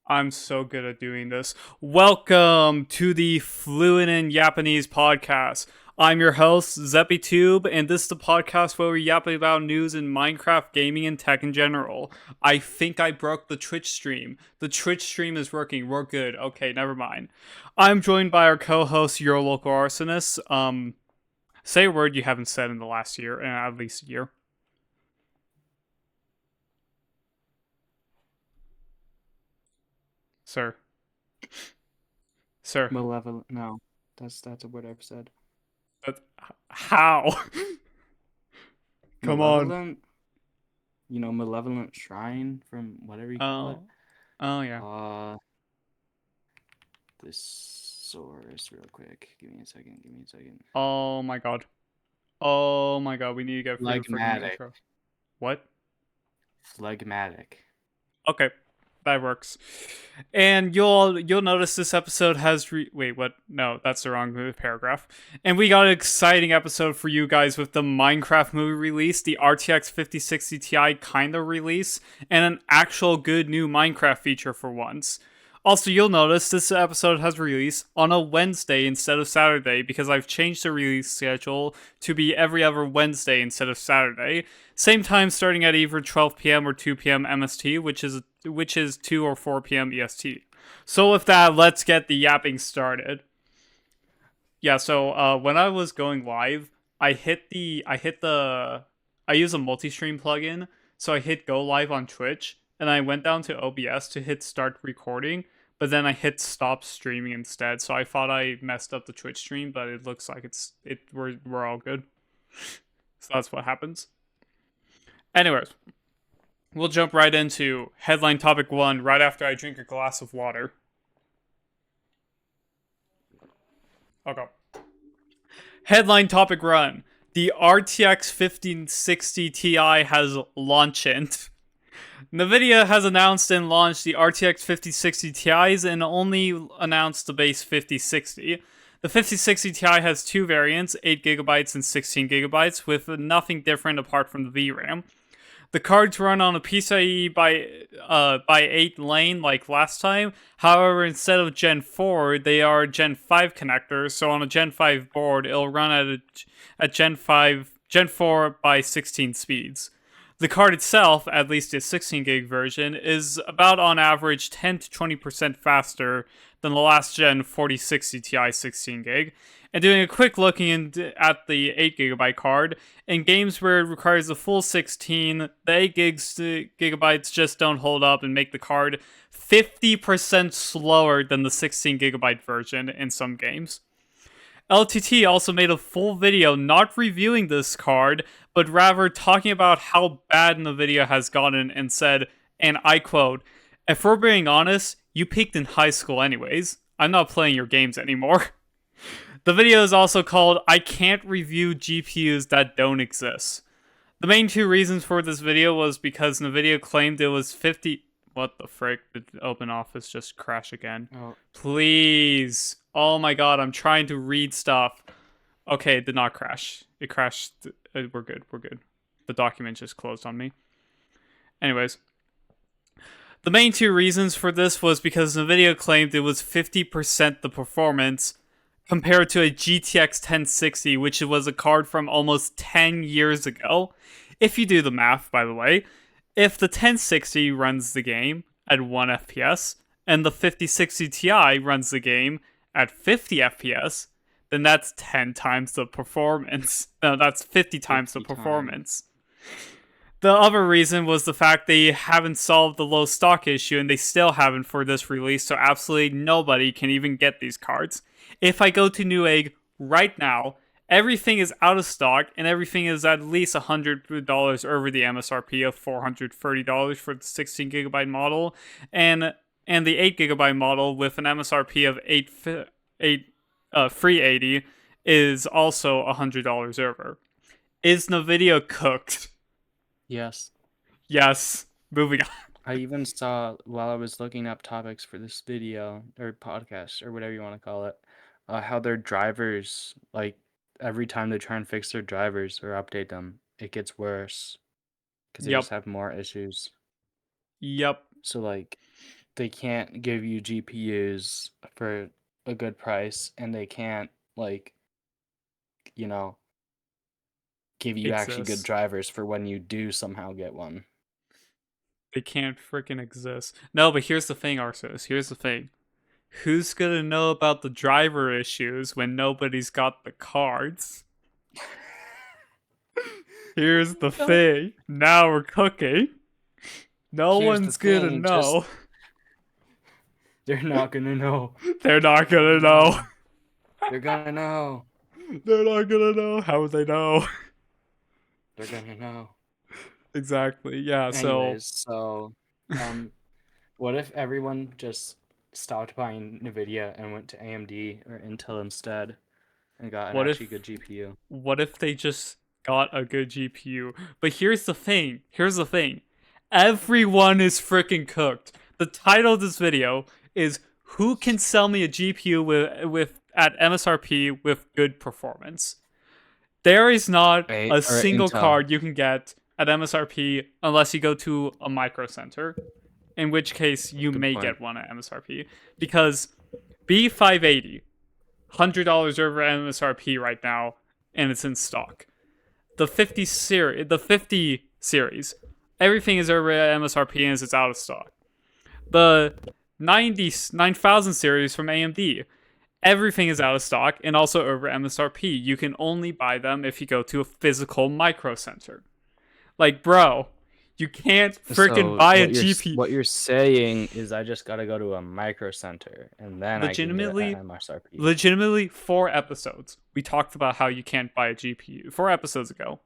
I'm so good at doing this. Welcome to the Fluent in Japanese Podcast. I'm your host, ZeppyTube, and this is the podcast where we yap about news in Minecraft, gaming, and tech in general. I think I broke the Twitch stream. The Twitch stream is working. We're good. Okay, never mind. I'm joined by our co-host, your local arsonist. Say a word you haven't said in the last year, at least a year. Sir. Sir. Malevolent. No, that's a word I've said. But how? Come on. Malevolent. Malevolent shrine from whatever you call it. Oh. Oh, yeah. Thesaurus, real quick. Give me a second. Oh my god. Oh my god, we need to get for the freaking Phlegmatic. intro. What? Phlegmatic. Okay, that works. And you'll notice this episode has wait, what? No, that's the wrong paragraph. And we got an exciting episode for you guys with the Minecraft movie release, the RTX 5060 Ti kinda release, and an actual good new Minecraft feature for once. Also, you'll notice this episode has released on a Wednesday instead of Saturday because I've changed the release schedule to be every other Wednesday instead of Saturday. Same time starting at either 12 p.m. or 2 p.m. MST, which is 2 or 4 p.m. EST. So with that, let's get the yapping started. Yeah, so when I was going live, I use a multi-stream plugin, so I hit go live on Twitch, and I went down to OBS to hit start recording, but then I hit stop streaming instead. So I thought I messed up the Twitch stream, but it looks like we're all good. So that's what happens. Anyways, we'll jump right into headline topic 1 right after I drink a glass of water. Okay. Headline topic 1. The RTX 5060 Ti has launched. Nvidia has announced and launched the RTX 5060 Ti's and only announced the base 5060. The 5060 Ti has two variants, 8GB and 16GB, with nothing different apart from the VRAM. The cards run on a PCIe by 8 lane like last time. However, instead of Gen 4, they are Gen 5 connectors. So on a Gen 5 board, it'll run at Gen 4 by 16 speeds. The card itself, at least the 16 gig version, is about on average 10 to 20% faster than the last gen 4060 Ti 16 gig. And doing a quick looking at the 8GB card, in games where it requires the full 16, the 8 gigabytes just don't hold up and make the card 50% slower than the 16GB version in some games. LTT also made a full video not reviewing this card, but rather talking about how bad Nvidia has gotten and said, and I quote, "If we're being honest, you peaked in high school anyways. I'm not playing your games anymore." The video is also called "I Can't Review GPUs That Don't Exist." The main two reasons for this video was because Nvidia claimed it was 50... What the frick? Did OpenOffice just crash again? Oh. Please. Oh my god, I'm trying to read stuff. Okay, it did not crash. It crashed. We're good. The document just closed on me. Anyways. The main two reasons for this was because Nvidia claimed it was 50% the performance compared to a GTX 1060, which was a card from almost 10 years ago. If you do the math, by the way, if the 1060 runs the game at 1 FPS and the 5060 Ti runs the game at 50 FPS, then that's 10 times the performance. No, that's 50 times the performance. The other reason was the fact they haven't solved the low stock issue, and they still haven't for this release, so absolutely nobody can even get these cards. If I go to Newegg right now, everything is out of stock, and everything is at least $100 over the MSRP of $430 for the 16GB model, and the 8GB model with an MSRP of $380 is also $100 over. Is Nvidia cooked? Yes. Yes. Moving on. I even saw, while I was looking up topics for this video, or podcast, or whatever you want to call it, how their drivers, like, every time they try and fix their drivers or update them, it gets worse. Because they just have more issues. Yep. So, like, they can't give you GPUs for a good price, and they can't like, you know, give you actually good Exists. drivers for when you do somehow get one. They can't freaking exist. No, but here's the thing, Arceus. Here's the thing. Who's gonna know about the driver issues when nobody's got the cards? Here's the thing. Now we're cooking. No Here's the one's gonna thing, know. They're not gonna know. They're not gonna know. They're gonna know. They're not gonna know. How would they know? They're gonna know. Exactly. Yeah. Anyways, so what if everyone just stopped buying Nvidia and went to AMD or Intel instead and got an actually good GPU? What if they just got a good GPU? But here's the thing. Here's the thing. Everyone is freaking cooked. The title of this video is "Who can sell me a GPU with at MSRP with good performance?" There is not a single Intel. card you can get at MSRP unless you go to a micro center, in which case you may get one at MSRP, because B580, $100 over MSRP right now, and it's in stock. The 50 series, everything is over MSRP and it's out of stock. The 9000 series from AMD, everything is out of stock and also over MSRP. You can only buy them if you go to a physical micro center. Like, bro, you can't freaking buy a GPU. What you're saying is I just gotta go to a micro center and then I can get an MSRP. Legitimately, 4 episodes, we talked about how you can't buy a GPU. 4 episodes ago.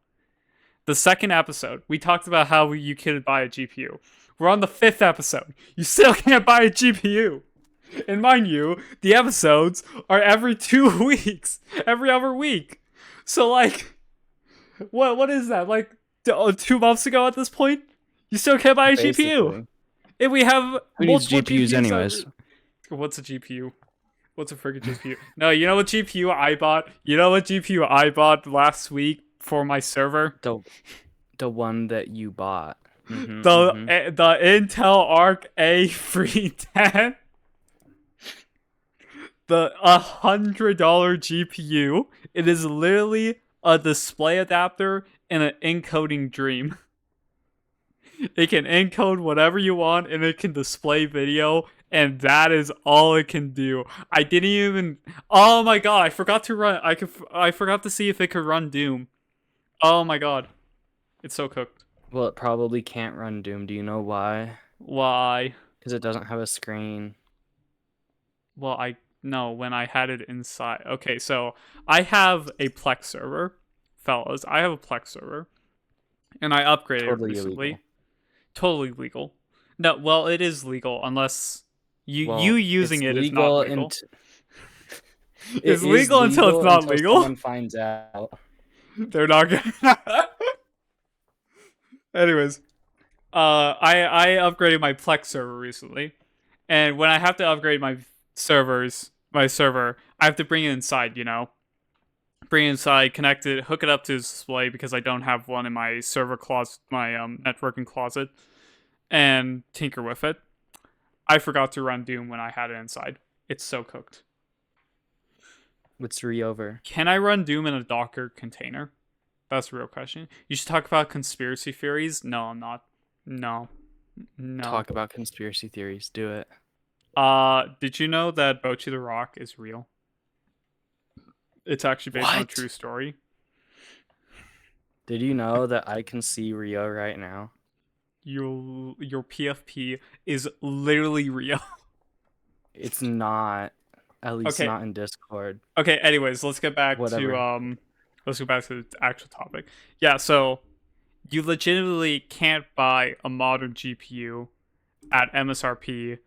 The second episode, we talked about how you could buy a GPU. We're on the 5th episode. You still can't buy a GPU. And mind you, the episodes are every 2 weeks. Every other week. So, like, what is that? Like, 2 months ago at this point? You still can't buy a GPU. And we have Who needs GPUs anyways? What's a GPU? What's a freaking GPU? No, you know what GPU I bought? You know what GPU I bought last week for my server? The one that you bought. The Intel Arc A310. The $100 GPU. It is literally a display adapter and an encoding dream. It can encode whatever you want and it can display video, and that is all it can do. I didn't even. Oh my god! I forgot to run. I forgot to see if it could run Doom. Oh my god, it's so cooked. Well, it probably can't run Doom. Do you know why? Why? Because it doesn't have a screen. Well, when I had it inside. Okay, so I have a Plex server, fellas. I have a Plex server, and I upgraded it recently. Illegal. Totally legal. No, well, it is legal unless you using it is not legal. It's legal until it's not legal. Someone finds out. They're not gonna. Anyways, I upgraded my Plex server recently, and when I have to upgrade my server, I have to bring it inside. Bring it inside, connect it, hook it up to the display because I don't have one in my server closet, my networking closet, and tinker with it. I forgot to run Doom when I had it inside. It's so cooked. Let's re-over. Can I run Doom in a Docker container? That's the real question. You should talk about conspiracy theories. No, I'm not. No. Talk about conspiracy theories. Do it. Did you know that Bocchi the Rock is real? It's actually based on a true story. Did you know that I can see Rio right now? Your PFP is literally real. It's not. At least not in Discord. Okay, anyways, let's get back to the actual topic. Yeah, so you legitimately can't buy a modern GPU at MSRP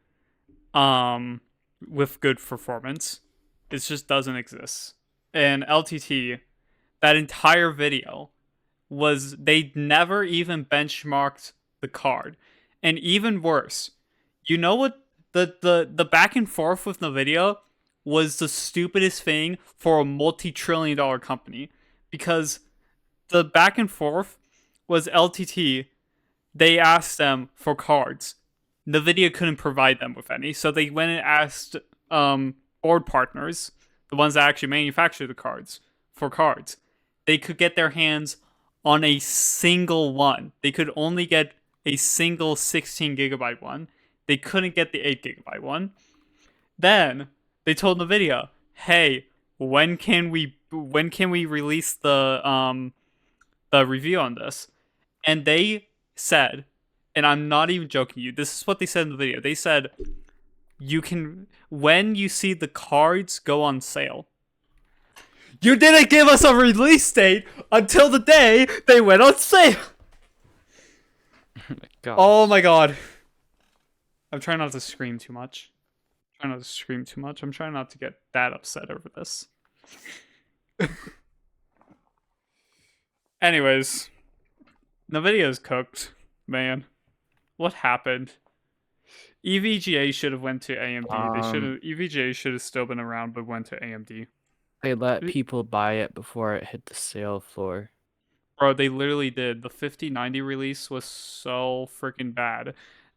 with good performance. It just doesn't exist. And LTT, that entire video they never even benchmarked the card. And even worse, you know what the back and forth with Nvidia was the stupidest thing for a multi-trillion-dollar company, because the back and forth was LTT. They asked them for cards. Nvidia couldn't provide them with any, so they went and asked board partners, the ones that actually manufacture the cards for cards, they could get their hands on a single one. They could only get a single 16 gigabyte one. They couldn't get the 8 gigabyte one. Then they told Nvidia, "Hey, when can we release the review on this?" And they said, and I'm not even joking you, this is what they said in the video. They said, "You can, when you see the cards go on sale." You didn't give us a release date until the day they went on sale. God. Oh my god. I'm trying not to scream too much. I'm trying not to get that upset over this. Anyways, Nvidia's cooked, man. What happened? EVGA should have went to AMD. EVGA should have still been around, but went to AMD. They let people buy it before it hit the sale floor. Bro, they literally did. The 5090 release was so freaking bad.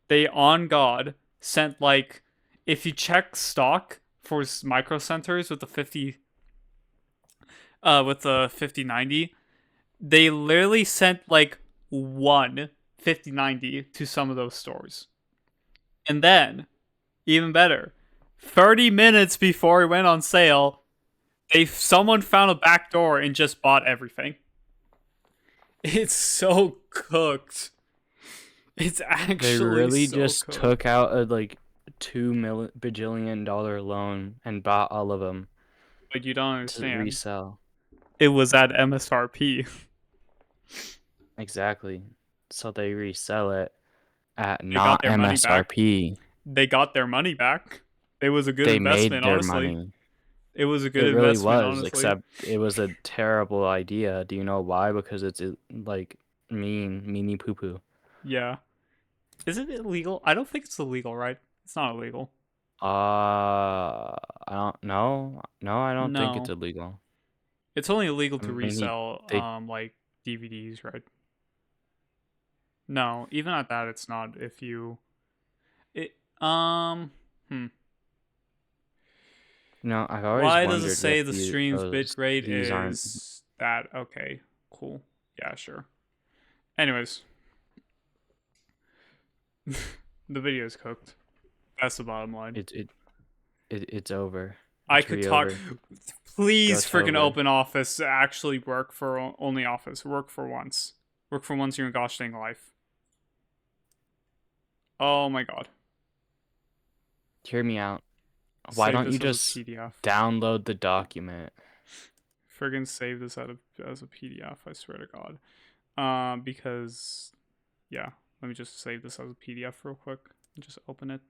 They, on God, sent like, if you check stock for micro centers with the 5090, they literally sent like one 5090 to some of those stores. And then, even better, 30 minutes before it went on sale, someone found a back door and just bought everything. It's so cooked. It's actually They really so just cooked. took out a like $2 bajillion loan and bought all of them But you don't to understand. resell. It was at MSRP. Exactly. So they resell it at got not their money back. MSRP. They got their money back. It was a good They investment, made their honestly. money. It was a good It really investment, was, honestly. except it was a terrible idea. Do you know why? Because it's like meanie poo poo. Yeah. Is it illegal? I don't think it's illegal, right? It's not illegal. I don't know. No, I don't think it's No. illegal. It's only illegal to I mean, resell they like DVDs, right? No, even at that it's not if you No, I've always Why wondered does it say if the stream's bitrate these aren't. is that? Okay, cool. Yeah, sure. Anyways, the video's cooked. That's the bottom line. It's over. I It's could talk. over. Please, It's freaking over. open office. Actually, work for only office. Work for once. Work for once in your gosh dang life. Oh my god. Hear me out. Why Save don't this you as a just PDF. download the document? Friggin' save this as a PDF. I swear to God. Because yeah. Let me just save this as a PDF real quick and just open it.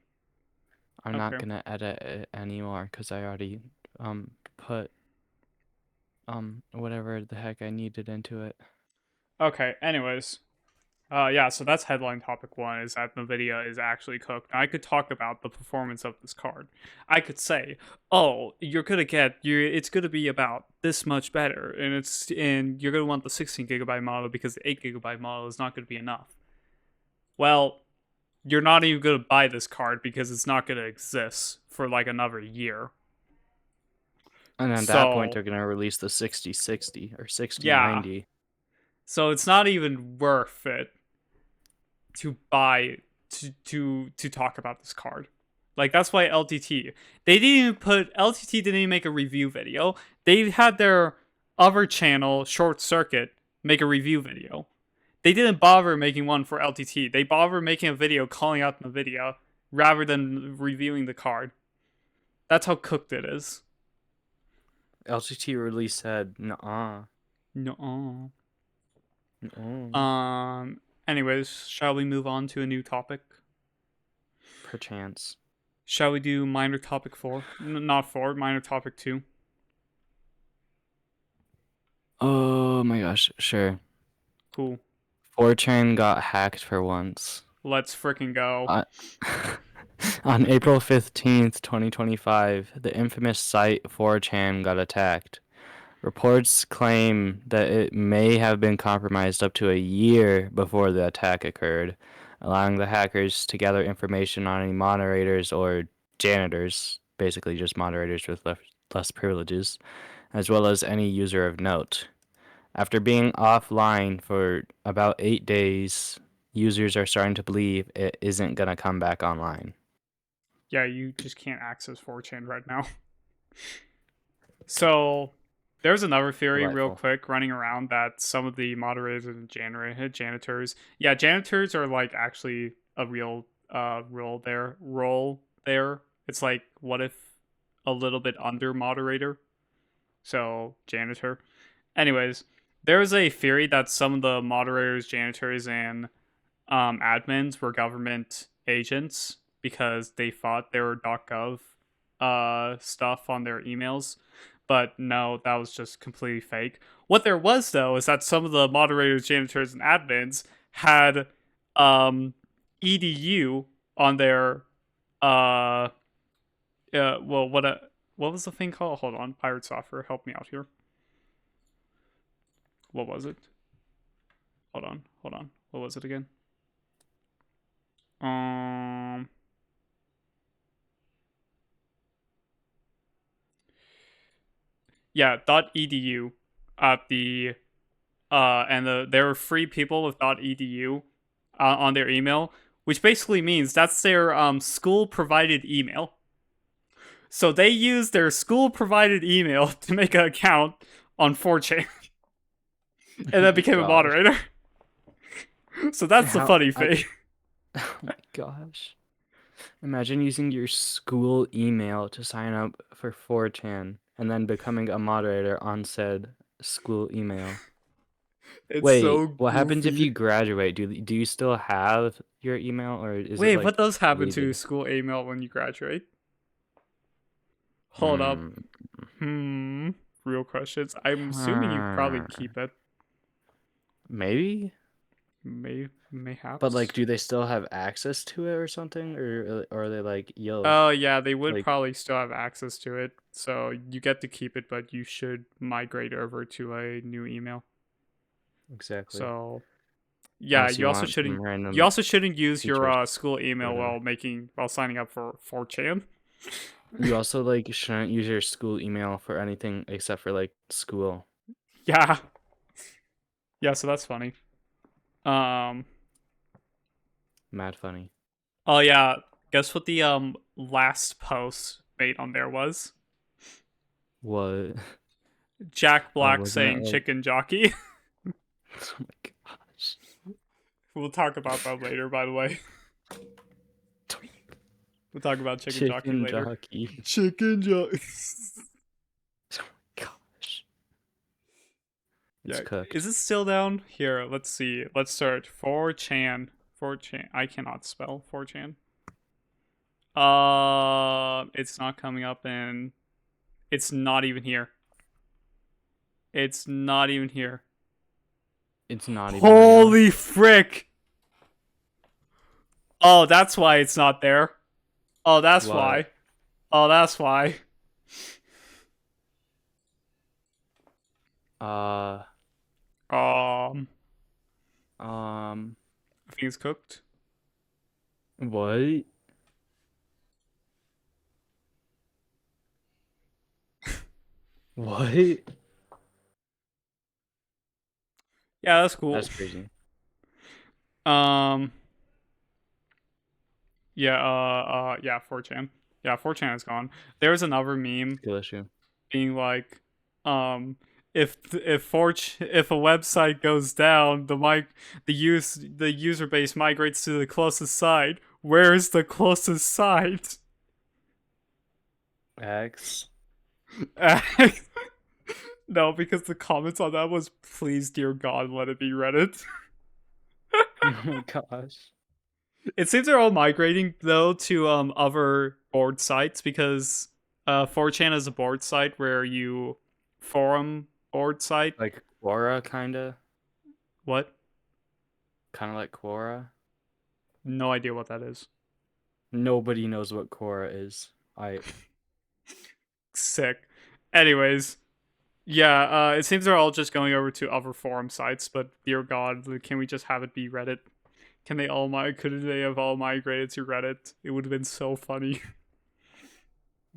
I'm not gonna edit it anymore because I already put whatever the heck I needed into it. Okay, anyways. Yeah, so that's headline topic one, is that Nvidia is actually cooked. Now, I could talk about the performance of this card. I could say, oh, it's gonna be about this much better, and you're gonna want the 16 gigabyte model because the 8 gigabyte model is not gonna be enough. Well, you're not even gonna buy this card because it's not gonna exist for like another year. And at that point, they're gonna release the 6060 or 6090. Yeah. So it's not even worth it to buy to talk about this card. Like, that's why LTT didn't even make a review video. They had their other channel, Short Circuit, make a review video. They didn't bother making one for LTT. They bothered making a video calling out Nvidia rather than reviewing the card. That's how cooked it is. LTT really said, nuh-uh. No. No. Anyways, shall we move on to a new topic? Perchance. Shall we do minor topic 4? Not 4, minor topic 2. Oh my gosh, sure. Cool. 4chan got hacked for once. Let's freaking go. On April 15th, 2025, the infamous site 4chan got attacked. Reports claim that it may have been compromised up to a year before the attack occurred. allowing the hackers to gather information on any moderators or janitors, basically just moderators with less privileges, as well as any user of note. After being offline for about 8 days, users are starting to believe it isn't going to come back online. Yeah, you just can't access 4chan right now. So there's another theory real Delightful. quick running around that some of the moderators and janitors, yeah, janitors are like actually a real role there. It's like, what if a little bit under moderator? So janitor. Anyways, there's a theory that some of the moderators, janitors, and admins were government agents because they thought they were .gov stuff on their emails. But no, that was just completely fake. What there was, though, is that some of the moderators, janitors, and admins had edu on their well, what was the thing called? Hold on, Pirate Software, help me out here. What was it? Hold on. What was it again? Um, yeah, .edu at the there were free people with .edu on their email, which basically means that's their school provided email. So they used their school provided email to make an account on 4chan and then became a Gosh. moderator. So that's the How funny thing. Oh my gosh. Imagine using your school email to sign up for 4chan and then becoming a moderator on said school email. It's Wait, so what happens if goofy. you graduate? Do you still have your email or is it Wait, like what does happen to deleted? school email when you graduate? Hold up. Hmm. Real questions. I'm assuming you probably Huh. keep it. Maybe? But like, Mayhaps. do they still have access to it or something? Or are they like, yo, Oh yeah, they would like probably still have access to it. So you get to keep it, but you should migrate over to a new email. exactly. So yeah, Unless you want some you random also shouldn't use your features school or email whatever. while signing up for 4chan. You also like shouldn't use your school email for anything except for like school. Yeah. Yeah, so that's funny. Um Mad funny. oh yeah, guess what the last post made on there was? What? Jack Oh, Black wasn't it saying like chicken jockey. oh my gosh. We'll talk about that later, by the way. We'll talk about chicken jockey Chicken later. jockey. Chicken jockey. Oh my gosh. It's Yeah, cooked. is it still down? Here, let's see. Let's search 4chan. 4chan. I cannot spell 4chan. It's not coming up, and it's not even here. It's not even here. It's not even right now. Holy frick! Oh, that's why it's not there. Oh, that's What? why. Oh, that's why. Uh Um, um I think it's cooked. what? What? Yeah, that's cool. That's crazy. Um, yeah, 4chan. Yeah, 4chan is gone. There's another meme Skill issue. being like, um, if a website goes down, the user base migrates to the closest site. Where is the closest site? X. No, because the comments on that was, please, dear God, let it be Reddit. Oh my gosh. It seems they're all migrating though to other board sites because 4chan is a board site where you forum board site. Like Quora kinda. What? Kinda like Quora. No idea what that is. Nobody knows what Quora is. I Sick. Anyways, yeah, it seems they're all just going over to other forum sites, but dear God, can we just have it be Reddit? Could they have all migrated to Reddit? It would have been so funny.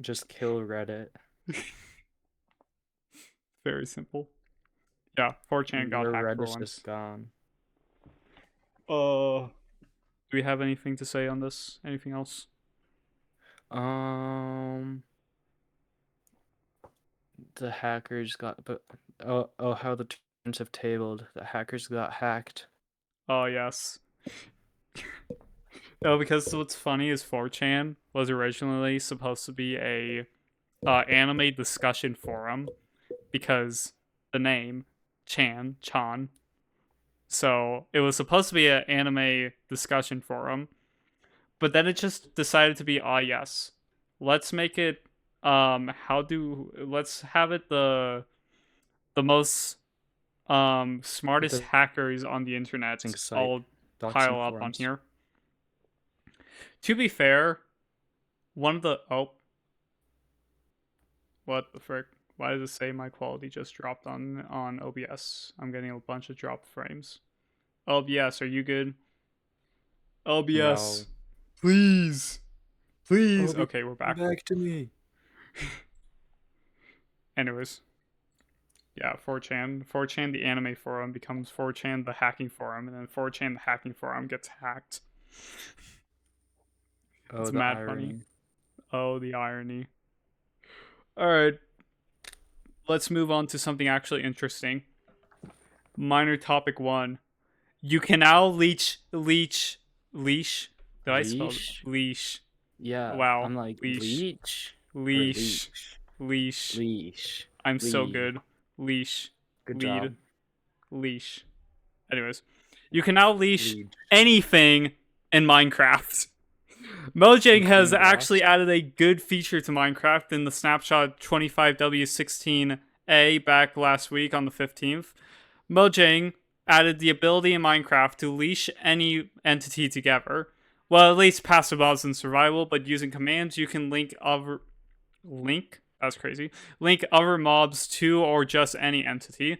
Just kill Reddit. Very simple. Yeah, 4chan got Your hacked for Reddit's once. just gone. Do we have anything to say on this? Anything else? The hackers got, but how the turns have tabled. The hackers got hacked. Oh yes. No, because what's funny is 4chan was originally supposed to be a anime discussion forum because the name Chan. So it was supposed to be an anime discussion forum, but then it just decided to be yes. Let's make it let's have it the most smartest The hackers on the internet site, all docs and pile up on forums. here. To be fair, one of the what the frick? Why does it say my quality just dropped on OBS? I'm getting a bunch of drop frames. OBS, are you good? OBS, No. please. Okay, we're back. Back to me. Anyways, yeah, 4chan, the anime forum becomes 4chan, the hacking forum, and then 4chan, the hacking forum gets hacked. Oh, It's the mad irony. funny. Oh, the irony. Alright. Let's move on to something actually interesting. Minor topic 1. You can now leash. Did I spell Leash? leash? Yeah. Wow. I'm like Leash. leash. Leash. I'm so good. Leash. Good Lead. job. Leash. Anyways, you can now leash Lead. anything in Minecraft. Mojang has Including actually added a good feature to Minecraft in the snapshot 25W16A back last week on the 15th. Mojang added the ability in Minecraft to leash any entity together. Well, at least passive mobs in survival, but using commands you can link other mobs to or just any entity.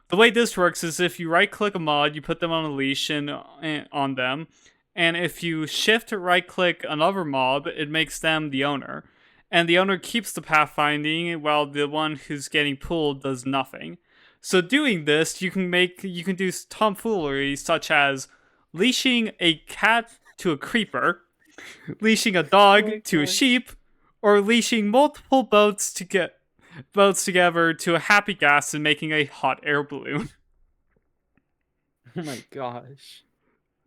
The way this works is if you right click a mod, you put them on a leash on them, and if you shift right click another mob, it makes them the owner. And the owner keeps the pathfinding while the one who's getting pulled does nothing. So doing this, you can do tomfoolery such as leashing a cat to a creeper, leashing a dog to a sheep, or leashing multiple boats together to a happy gas and making a hot air balloon. Oh my gosh.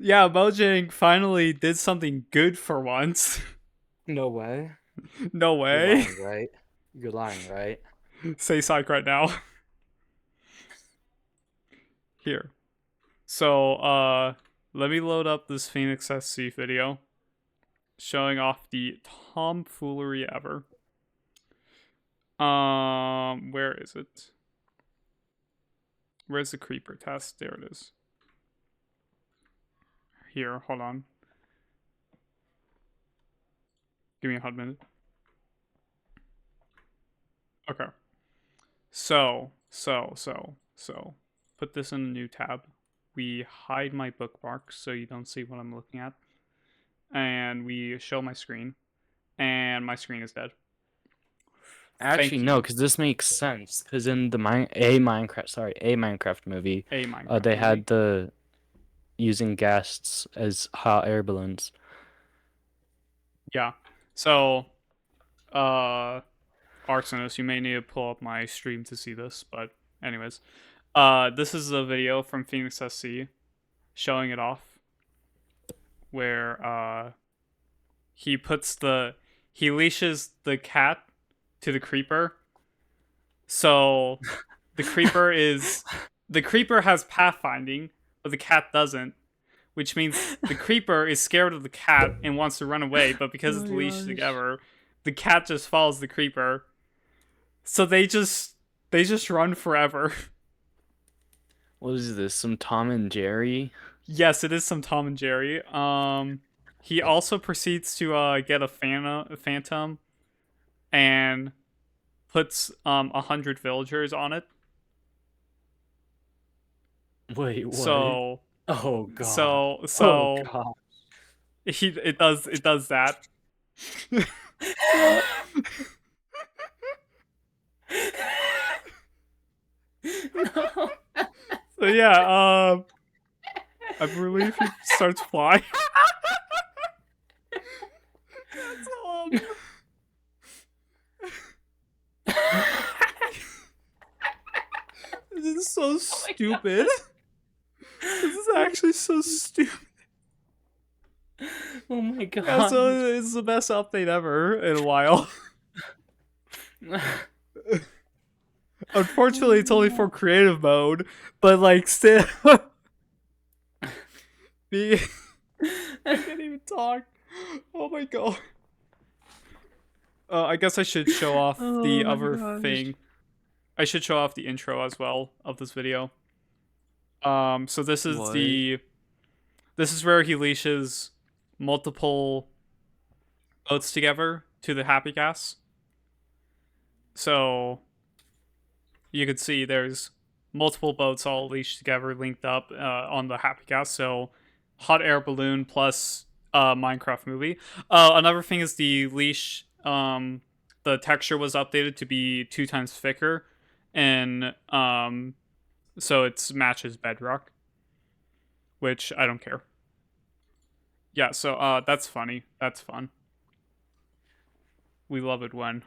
Yeah, Mojang finally did something good for once. No way. No way. You're lying, right? You're lying, right? Say psych right now. Here. So, let me load up this Phoenix SC video showing off the tomfoolery ever. Where is it? Where's the creeper test? There it is. Here, hold on. Give me a hot minute. Okay. So. Put this in a new tab. We hide my bookmarks so you don't see what I'm looking at. And we show my screen. And my screen is dead. Actually, no, because this makes sense. Because in the Minecraft movie, they had the using guests as hot air balloons. Yeah. So, Arsenis, you may need to pull up my stream to see this, but anyways. This is a video from Phoenix SC showing it off. Where, he leashes the cat to the creeper. So, the creeper has pathfinding, but the cat doesn't. Which means the creeper is scared of the cat and wants to run away, but because it's leashed together, the cat just follows the creeper. So they just run forever. What is this? Some Tom and Jerry? Yes, it is some Tom and Jerry. He also proceeds to get a phantom and puts 100 villagers on it. Wait, what? So Oh god. So Oh so god. it does that. No. So yeah, I believe he starts flying. That's this is so Oh my stupid. This is god. actually so stupid. Oh my Yeah, god. so it's the best update ever in a while. Unfortunately, it's only for creative mode, but like still, I can't even talk. Oh my god. I guess I should show off Oh the my other gosh. thing. I should show off the intro as well of this video. So What? this is where he leashes multiple boats together to the Happy Gas. So you can see there's multiple boats all leashed together, linked up on the Happy Gas. So hot air balloon plus Minecraft movie. Another thing is the leash. The texture was updated to be 2 times thicker, and so it matches Bedrock, which I don't care. Yeah, so that's funny. That's fun. We love it when.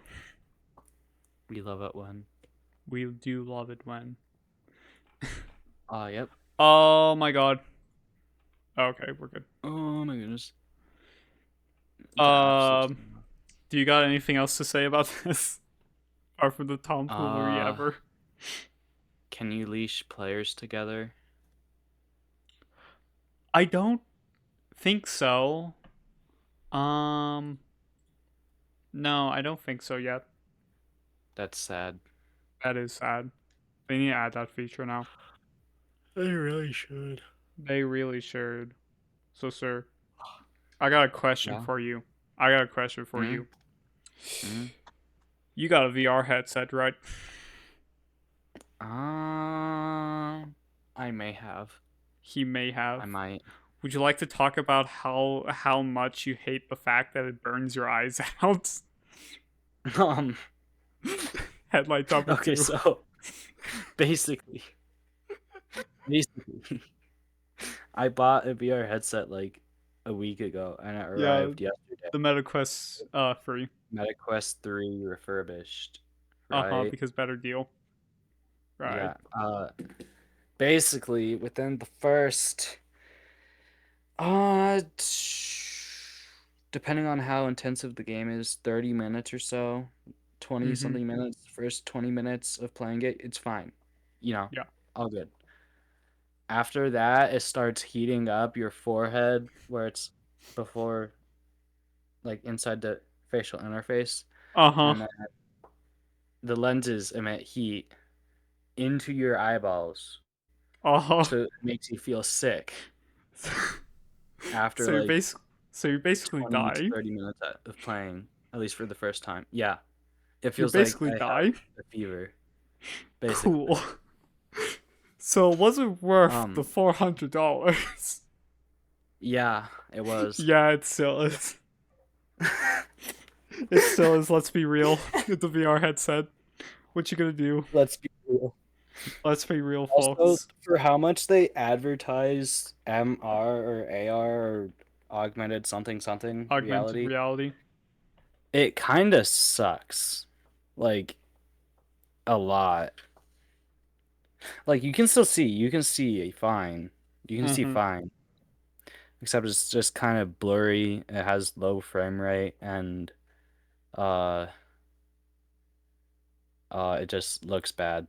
We love it when. We do love it when. Yep. Oh my god. Okay, we're good. Oh my goodness. The absolute. Um, do you got anything else to say about this? Apart from the tomfoolery Uh, ever. can you leash players together? I don't think so. Um, no, I don't think so yet. That's sad. That is sad. They need to add that feature now. They really should. They really should. So, sir, I got a question Yeah. for you. I got a question for Mm-hmm. you. Mm-hmm. You got a VR headset, right? I may have. He may have. I might. Would you like to talk about how much you hate the fact that it burns your eyes out? Um. Headlight number Okay, 2. so basically, I bought a VR headset like a week ago, and it Yeah, arrived yesterday. the MetaQuest 3. MetaQuest 3 refurbished, Uh-huh, right? because better deal. Right. Yeah. Basically, within the first, uh, depending on how intensive the game is, 30 minutes or so, 20 Mm-hmm. something minutes, first 20 minutes of playing it, it's fine. You know, Yeah. all good. After that, it starts heating up your forehead where it's before, like inside the facial interface, Uh-huh. and then the lenses emit heat into your eyeballs, Uh-huh. so it makes you feel sick after so you're like bas- so you're basically 20 to dying. 30 minutes of playing, at least for the first time. Yeah, it You're feels like basically I have dying. a fever, basically. Cool. So was it worth the Um, $400? yeah, it was. Yeah, it still is. It still is. Let's be real. With the VR headset, what you gonna do? Let's be real. Let's be real, Also, folks. for how much they advertise MR or AR or augmented something something Augmented reality, reality. it kind of sucks. Like a lot. Like you can see fine. You can see Mm-hmm. fine. Except it's just kind of blurry. It has low frame rate and uh it just looks bad.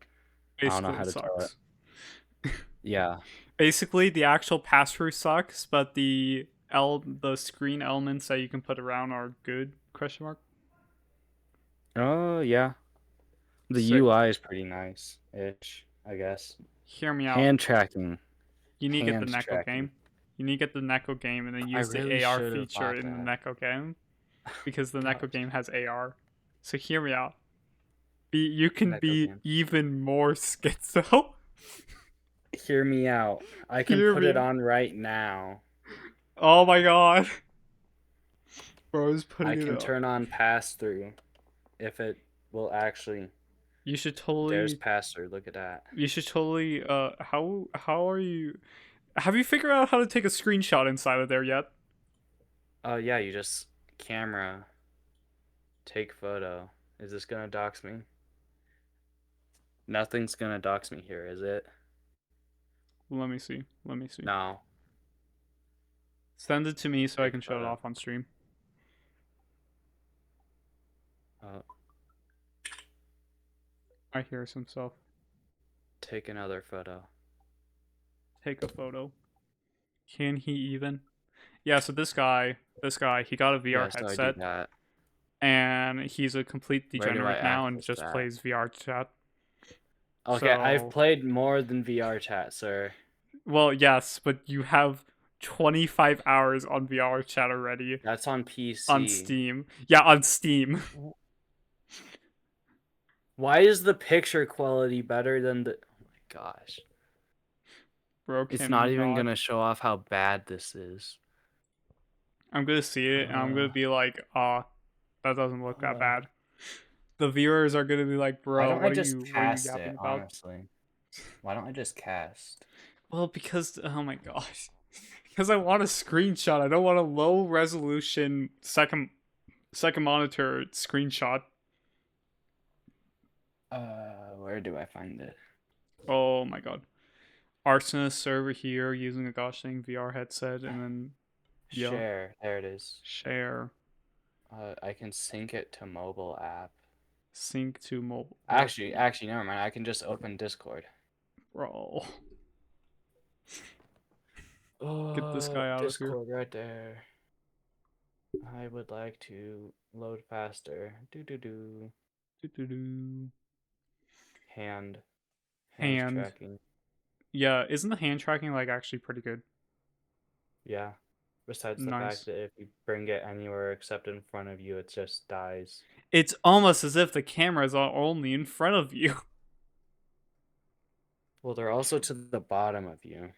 I don't know Basically, how it to tell it. sucks. Yeah. Basically, the actual pass-through sucks, but the screen elements that you can put around are good? Question mark. Oh, yeah. The So UI is pretty nice-ish, I guess. hear me out. Hand tracking. You need to get the Hand Neko tracking. game. You need to get the Neko game and then I use the really AR should have feature bought in the that. Neko game because the Neko Gosh. game has AR. So hear me out. You can Neko be game. even more schizo. Hear me out. I can Hear put me it out. on right now. Oh my god. Bro's I putting it can up. turn on pass through if it will actually. You should There's totally pass through. Look at that. how are you have you figured out how to take a screenshot inside of there yet? Oh yeah, you just camera, take photo. Is this gonna dox me? Nothing's gonna dox me here, is it? Let me see. Let me see. No. Send it to me so I Take can show it photo. off on stream. Oh, I hear some stuff. take another photo. Take a photo. Can he even? Yeah, so this guy, he got a VR Yes, I do headset that. and he's a complete Where do I degenerate now and access just that? plays VR chat. Okay, I've So, played more than VR chat, sir. well, yes, but you have 25 hours on VR chat already That's on on PC. Steam. Yeah, on Steam. Why is the picture quality better than the... Oh my gosh. Bro It's not even cannot. gonna show off how bad this is. I'm gonna see it and I'm gonna Uh, be like, that doesn't look that uh, bad. The viewers are gonna be like, why bro, don't I what are just you cast yapping it, about? honestly? Why don't I just cast? Well, because oh my gosh. Because I want a screenshot. I don't want a low resolution second monitor screenshot. Where do I find it? Oh my god. Arsonist server here using a gosh dang VR headset and then yeah. Share. There it is. Share. I can sync it to mobile app. Sync to mobile. Actually, never mind. I can just open Discord. Bro. Get this guy out of here. Discord right there. I would like to load faster. Do do do. Doo-doo-doo. Hand Hand. tracking. Yeah, isn't the hand tracking like actually pretty good? Yeah. Besides the fact Nice. that if you bring it anywhere except in front of you, it just dies. It's almost as if the cameras are only in front of you. Well, they're also to the bottom of you.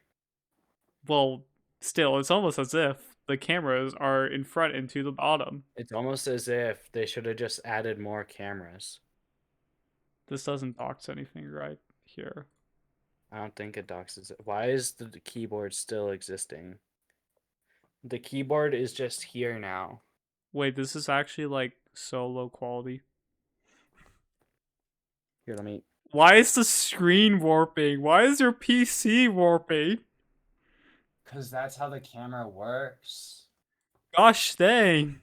Well, still, it's almost as if the cameras are in front and to the bottom. It's almost as if they should have just added more cameras. This doesn't dox anything right here. I don't think it doxes it. Why is the keyboard still existing? The keyboard is just here now. Wait, this is actually like so low quality. Here, let me... Why is the screen warping? Why is your PC warping? Because that's how the camera works. Gosh dang.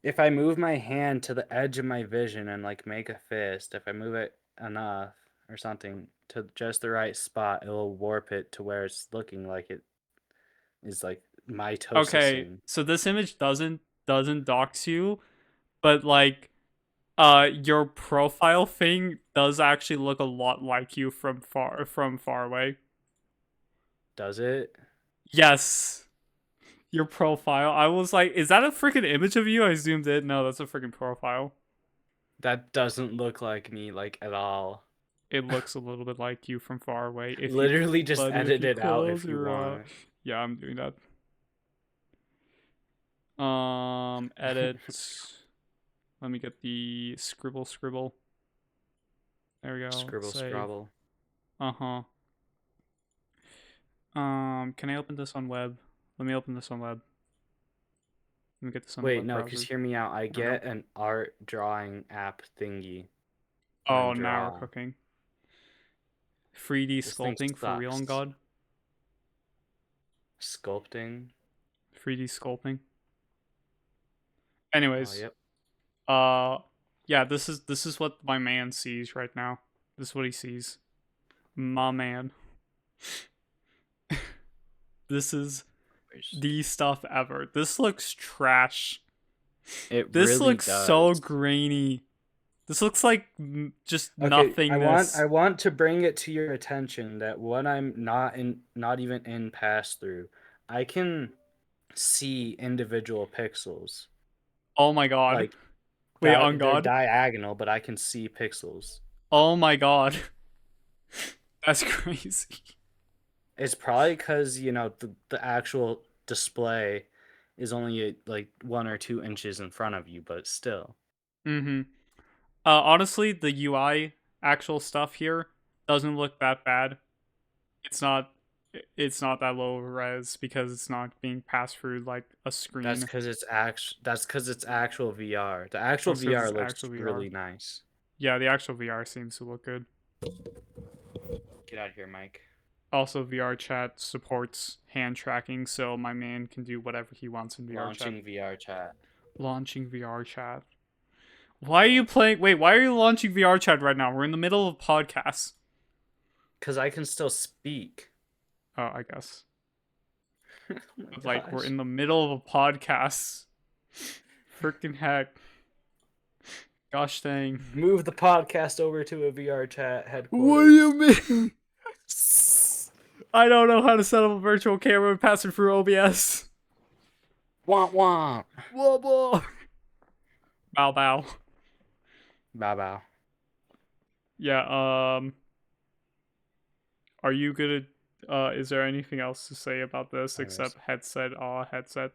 If I move my hand to the edge of my vision and like make a fist, if I move it enough or something to just the right spot, it will warp it to where it's looking like it is like Okay, mitosing. so this image doesn't dox you, but like your profile thing does actually look a lot like you from far away. Does it? Yes. Your profile. I was like, is that a freaking image of you? I zoomed in. No, that's a freaking profile. That doesn't look like me like at all. It looks a little bit like you from far away. Literally just If edit you it out close if you your want. yeah, I'm doing that. Edit. Let me get the scribble. There we go. Scribble Save. scrabble. Uh-huh. Can I open this on web? Let me open this on web. Let me get this on the Wait, web no, browser. because hear me out. I There we get an art drawing app thingy Oh, on now we're Draw. cooking. 3D This thing sculpting for real on sucks. God. Sculpting. 3D sculpting. Oh, Anyways, yep. yeah, this is what my man sees right now. This is what he sees. My man. This is the stuff ever. This looks trash. It This really looks does. so grainy. This looks like just Okay, nothingness. I want to bring it to your attention that when I'm not even in pass through, I can see individual pixels. Oh my god. Like Wait, on they're God? diagonal, but I can see pixels. Oh my god. That's crazy. It's probably because, the actual display is only like 1 or 2 inches in front of you, but still. Mm-hmm. Honestly, the UI actual stuff here doesn't look that bad. It's not. It's not that low res because it's not being passed through like a That's screen. because it's actual VR. The actual Also, because VR it's looks actual VR. really nice. Yeah, the actual VR seems to look good. Get out of here, Mike. Also, VR chat supports hand tracking, so my man can do whatever he wants in VR chat. Launching VR chat. Launching VR chat. Why are you playing? Wait, why are you launching VR chat right now? We're in the middle of a podcast. Because I can still speak. Oh, I guess. Oh my But like, we're gosh. in the middle of a podcast. Freaking heck. Gosh dang. Move the podcast over to a VR chat What do you headquarters. mean? I don't know how to set up a virtual camera and pass it through OBS. Womp womp. Whoa, whoa. Bow, bow. Bow bow. Yeah, are you gonna, is there anything else to say about this Anyways. except headset, headset?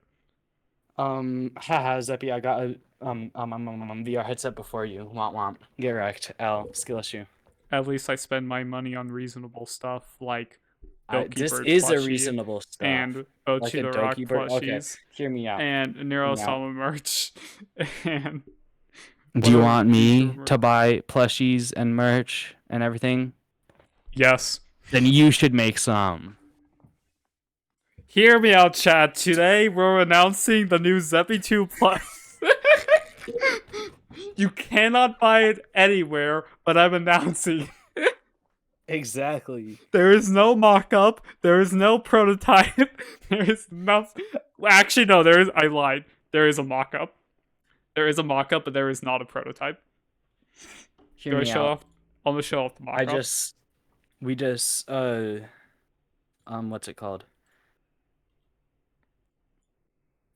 Haha, Zeppy, I got a VR headset before you. Womp womp. Get wrecked. L. Skill issue. At least I spend my money on reasonable stuff like This Dokibird is a plushie reasonable stuff. and Like Bochi a the Rock Doki bird. Okay, plushies hear me out. and Hear me out. Neurosama merch and Do you want me YouTuber to merch. buy plushies and merch and everything? Yes. Then you should make some. Hear me out, chat. Today we're announcing the new Zeppy 2 Plus. You cannot buy it anywhere, but I'm announcing. Exactly. There is no mock-up. There is no prototype. There is no. Actually, no. There is. I lied. There is a mock-up. There is a mock-up, but there is not a prototype. Hear Do I me show out. off? I'm gonna show off the mock-up. We just what's it called?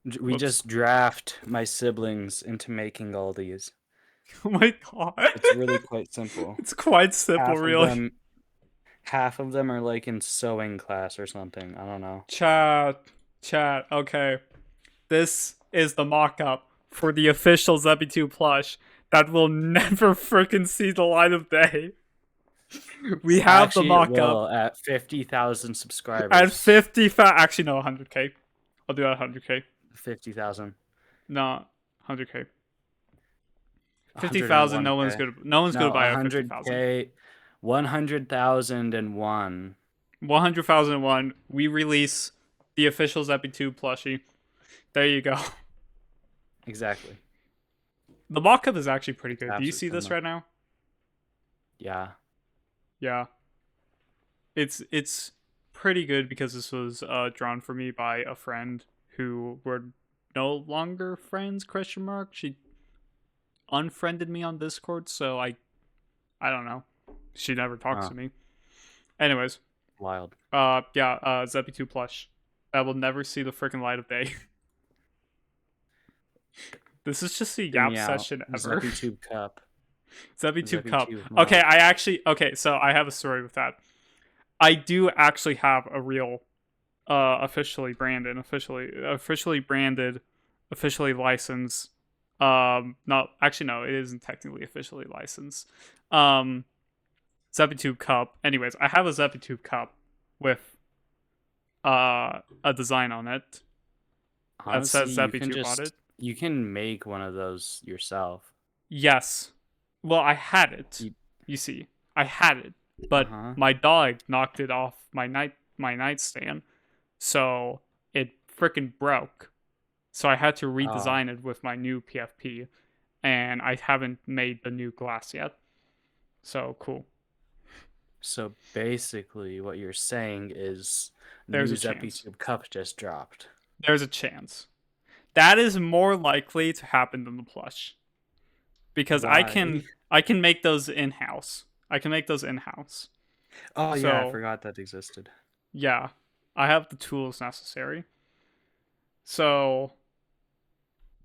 We Whoops. just draft my siblings into making all these. Oh my god. It's really quite simple. It's quite simple, Half of really. them, half of them are like in sewing class or something. I don't know. Chat. Okay. This is the mock-up for the official Zeppy 2 plush that will never freaking see the light of day. We have Actually, the it will mock-up at 50,000 subscribers. at 50. Actually, no, 100k. I'll do that 100k. 50,000. No, 100k. 50,000. No one's 101K. gonna. No one's gonna buy a 50,000. 100K. 100,001. 100,001. We release the official Zeppy 2 plushie. There you go. Exactly. The mock-up is actually pretty good. Do you Absolutely see this right now? Yeah. Yeah. It's pretty good because this was drawn for me by a friend who were no longer friends, question mark. She unfriended me on Discord, so I don't know. She never talks Huh. to me. Anyways, Wild. Zeppy 2 plush. That will never see the freaking light of day. This is just the Hear me yap out. session ever. Zeppy Tube Cup. Zeppy 2 Zeppy cup. Tube Okay, Mug. so I have a story with that. I do actually have a real officially branded, officially licensed. Not actually no, it isn't technically officially licensed. ZeppyTube cup. Anyways, I have a ZeppyTube cup with a design on it that Honestly, says you can ZeppyTube on it. you can make one of those yourself. Yes. Well, I had it. You see, I had it, but my dog knocked it off my nightstand, so it freaking broke. So I had to redesign it with my new PFP, and I haven't made the new glass yet. So cool. So basically, what you're saying is There's new a chance. ZeppyTube Cup just dropped. There's a chance. That is more likely to happen than the plush. Because Why? I can make those in-house. I can make those in-house. Oh So, yeah, I forgot that existed. Yeah. I have the tools necessary. So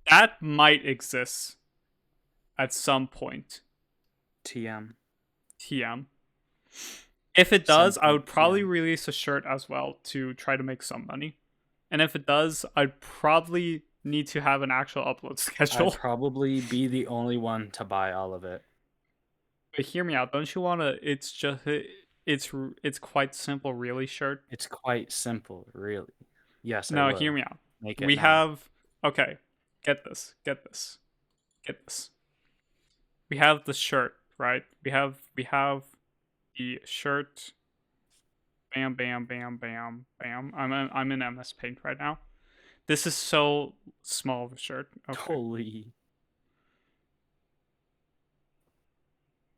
that might exist at some point. TM. TM. If it does, I something. would probably Yeah. release a shirt as well to try to make some money. And if it does, I'd probably need to have an actual upload I'd schedule. probably be the only one to buy all of it. But hear me out. Don't you want to? It's quite simple, really. Shirt. It's quite simple, really. Yes, I No, hear would. me out. Make it We now. have okay. Get this. Get this. Get this. We have the shirt, right? We have the shirt. Bam, bam, bam, bam, bam. I'm in MS Paint right now. This is so small of a shirt. Okay. Holy.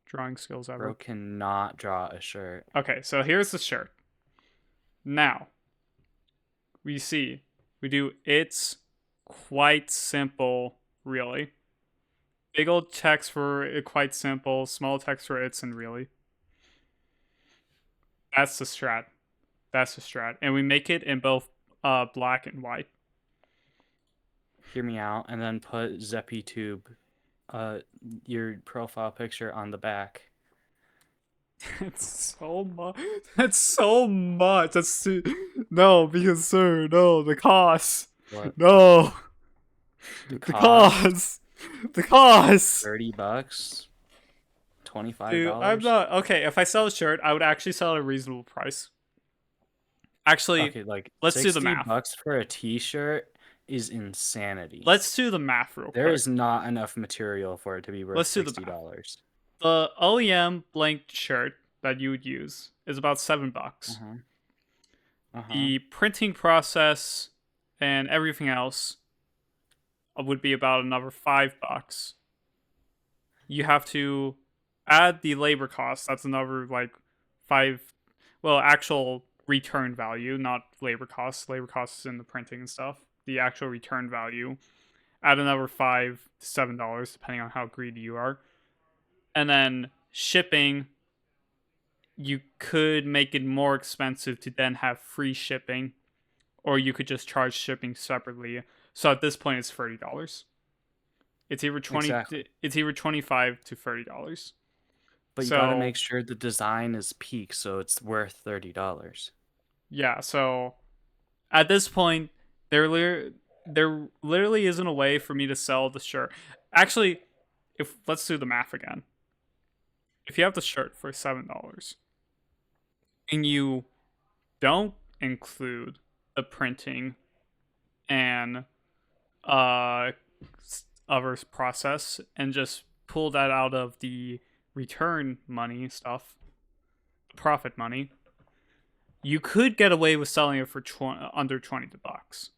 Drawing skills ever. Bro cannot draw a shirt. Okay, so here's the shirt. Now, we do it's quite simple, really. Big old text for it quite simple, small text for it's and really. That's the strat. That's the strat. And we make it in both black and white. Hear me out, and then put ZeppyTube, your profile picture on the back. That's so much. That's so much. That's too... No, because sir, no, the cost. What? No, The the cost? cost. The cost. $30, $25. Dude, I'm not okay. If I sell a shirt, I would actually sell at a reasonable price. Actually, Okay, like let's do the math. $60 for a t-shirt is insanity. Let's do the math real There quick. is not enough material for it to be worth Let's do the $60. The OEM blank shirt that you would use is about $7. The printing process and everything else would be about another $5. You have to add the labor cost. That's another like five. Well, actual return value, not labor costs. Labor costs is in the printing and stuff. The actual return value. Add another $5 to $7, depending on how greedy you are. And then shipping, you could make it more expensive to then have free shipping, or you could just charge shipping separately. So at this point, it's $30. It's either Exactly. It's either $25 to $30. But you gotta make sure the design is peak, so it's worth $30. Yeah. So at this point, there literally isn't a way for me to sell the shirt. Actually, if let's do the math again. If you have the shirt for $7 and you don't include the printing and other process and just pull that out of the return money stuff, the profit money, you could get away with selling it for under $20.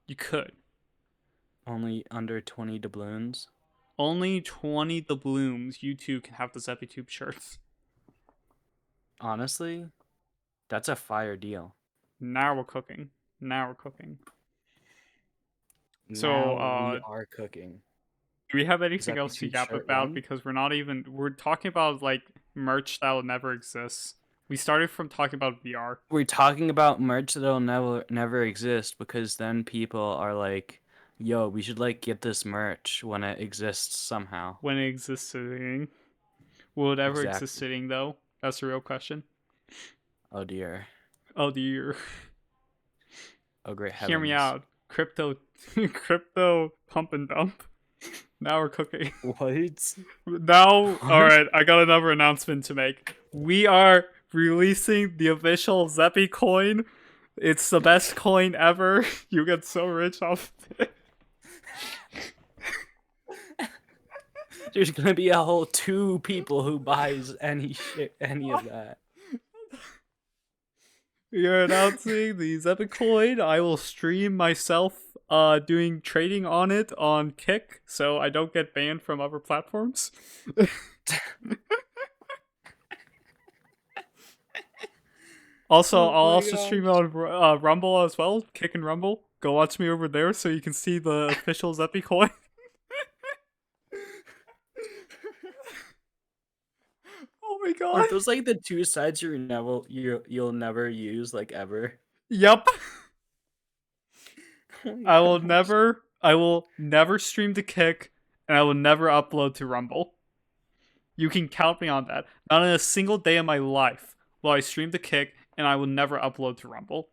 You could. Only under 20 doubloons. Only 20 doubloons. You too can have the ZeppyTube shirts. Honestly, that's a fire deal. Now we're cooking. So, Now we are cooking. do we have anything else to ZeppyTube yap shirt about? one? Because we're talking about like merch that will never exist. We started from talking about VR. We're talking about merch that'll never exist, because then people are like, yo, we should like get this merch when it exists somehow. When it existing. Will it ever Exactly. existing though? That's the real question. Oh dear. Oh dear. Oh great heavens. Hear me out. Crypto pump and dump. Now we're cooking. What? Now, alright, I got another announcement to make. We are releasing the official Zeppy coin. It's the best coin ever. You get so rich off of it. There's gonna be a whole 2 people who buys any of that. We are announcing the Zeppy coin. I will stream myself doing trading on it on Kick, so I don't get banned from other platforms. Also, I'll also stream on Rumble as well, Kick and Rumble. Go watch me over there so you can see the official Zeppy coin. Oh my god. Aren't those like the 2 sides you'll never use, like, ever? Yep. Oh I will gosh. never stream to Kick, and I will never upload to Rumble. You can count me on that. Not in a single day of my life will I stream to Kick, and I will never upload to Rumble.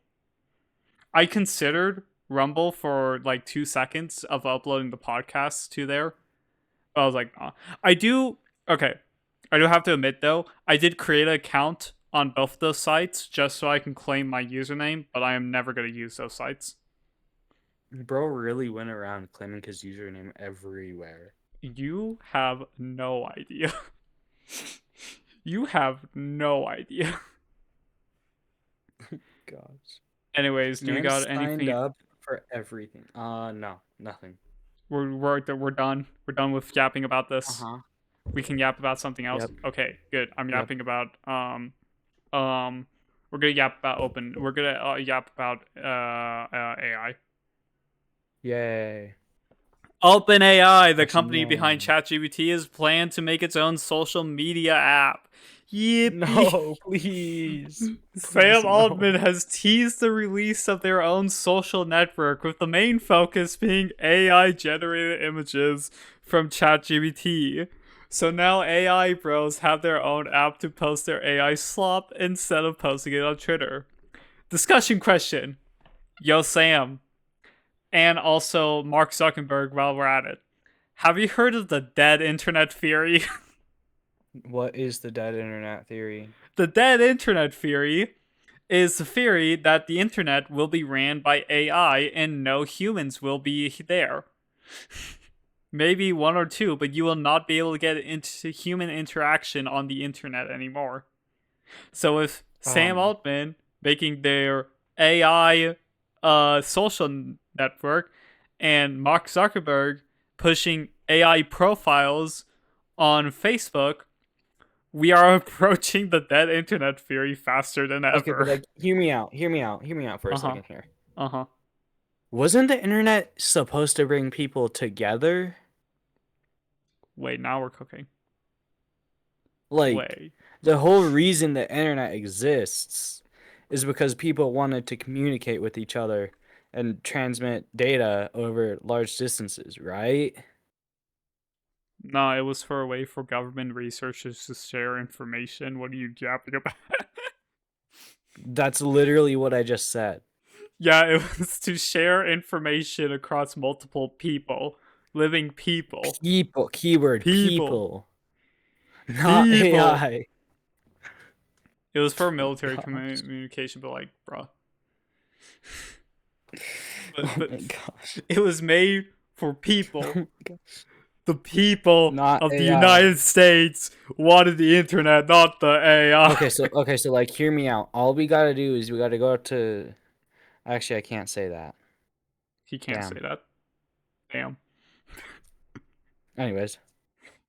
I considered Rumble for like 2 seconds of uploading the podcast to there. But I was like, nah. I do have to admit though, I did create an account on both of those sites just so I can claim my username, but I am never going to use those sites. Bro really went around claiming his username everywhere. You have no idea. You have no idea. Gosh. Anyways, do we got Signed anything? up for everything. No, nothing. We're done. We're done with yapping about this. Uh-huh. We can yap about something else. Yep. Okay, good. I'm Yep. yapping about we're gonna yap about We're gonna yap about AI. Yay. OpenAI, the That's company behind annoying. ChatGPT, is planned to make its own social media app. Yippee! No, please. Sam no. Altman has teased the release of their own social network, with the main focus being AI-generated images from ChatGPT. So now AI bros have their own app to post their AI slop instead of posting it on Twitter. Discussion question. Yo, Sam. And also Mark Zuckerberg while we're at it. Have you heard of the dead internet theory? What is the dead internet theory? The dead internet theory is the theory that the internet will be ran by AI and no humans will be there. Maybe one or two, but you will not be able to get into human interaction on the internet anymore. So with Sam Altman making their AI social network and Mark Zuckerberg pushing AI profiles on Facebook, we are approaching the dead internet theory faster than ever. Okay, but like, hear me out for a second here. Wasn't the internet supposed to bring people together? Wait, now we're cooking. Like, the whole reason the internet exists is because people wanted to communicate with each other and transmit data over large distances, right? No, it was for a way for government researchers to share information. What are you yapping about? That's literally what I just said. Yeah, it was to share information across multiple people. Living people. People. Keyword. People. Not People. AI. It was for military communication, but like, bruh. Oh my gosh. It was made for people. Oh my gosh. The people not of AI. the United States wanted the internet, not the AI. Okay, so like, hear me out. All we gotta do is we gotta go to. Actually, I can't say that. He can't say that. Damn. Anyways.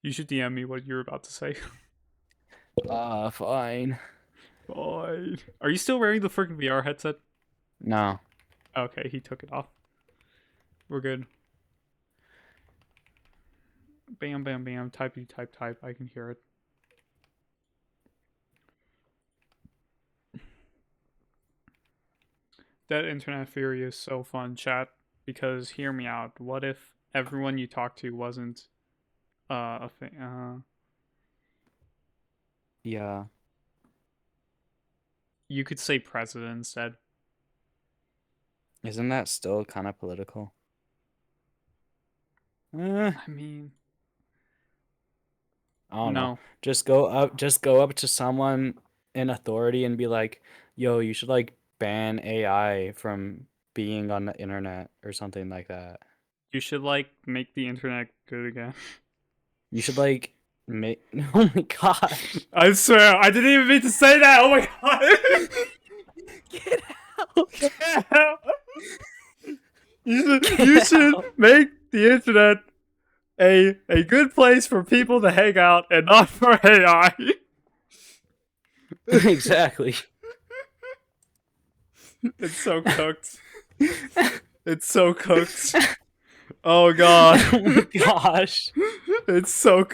You should DM me what you're about to say. Fine. Fine. Are you still wearing the freaking VR headset? No. Okay, he took it off. We're good. Bam, bam, bam. Type. I can hear it. That internet theory is so fun, chat. Because hear me out. What if everyone you talk to wasn't a thing? Yeah. You could say president instead. Isn't that still kind of political? I mean, I don't know. Just go up to someone in authority and be like, "Yo, you should like ban AI from being on the internet or something like that." You should like make the internet good again. You should like make. Oh my gosh! I swear, I didn't even mean to say that. Oh my god! Get out! Get out! You should make the internet a good place for people to hang out and not for AI. Exactly. It's so cooked. It's so cooked. Oh god. Oh my gosh. It's so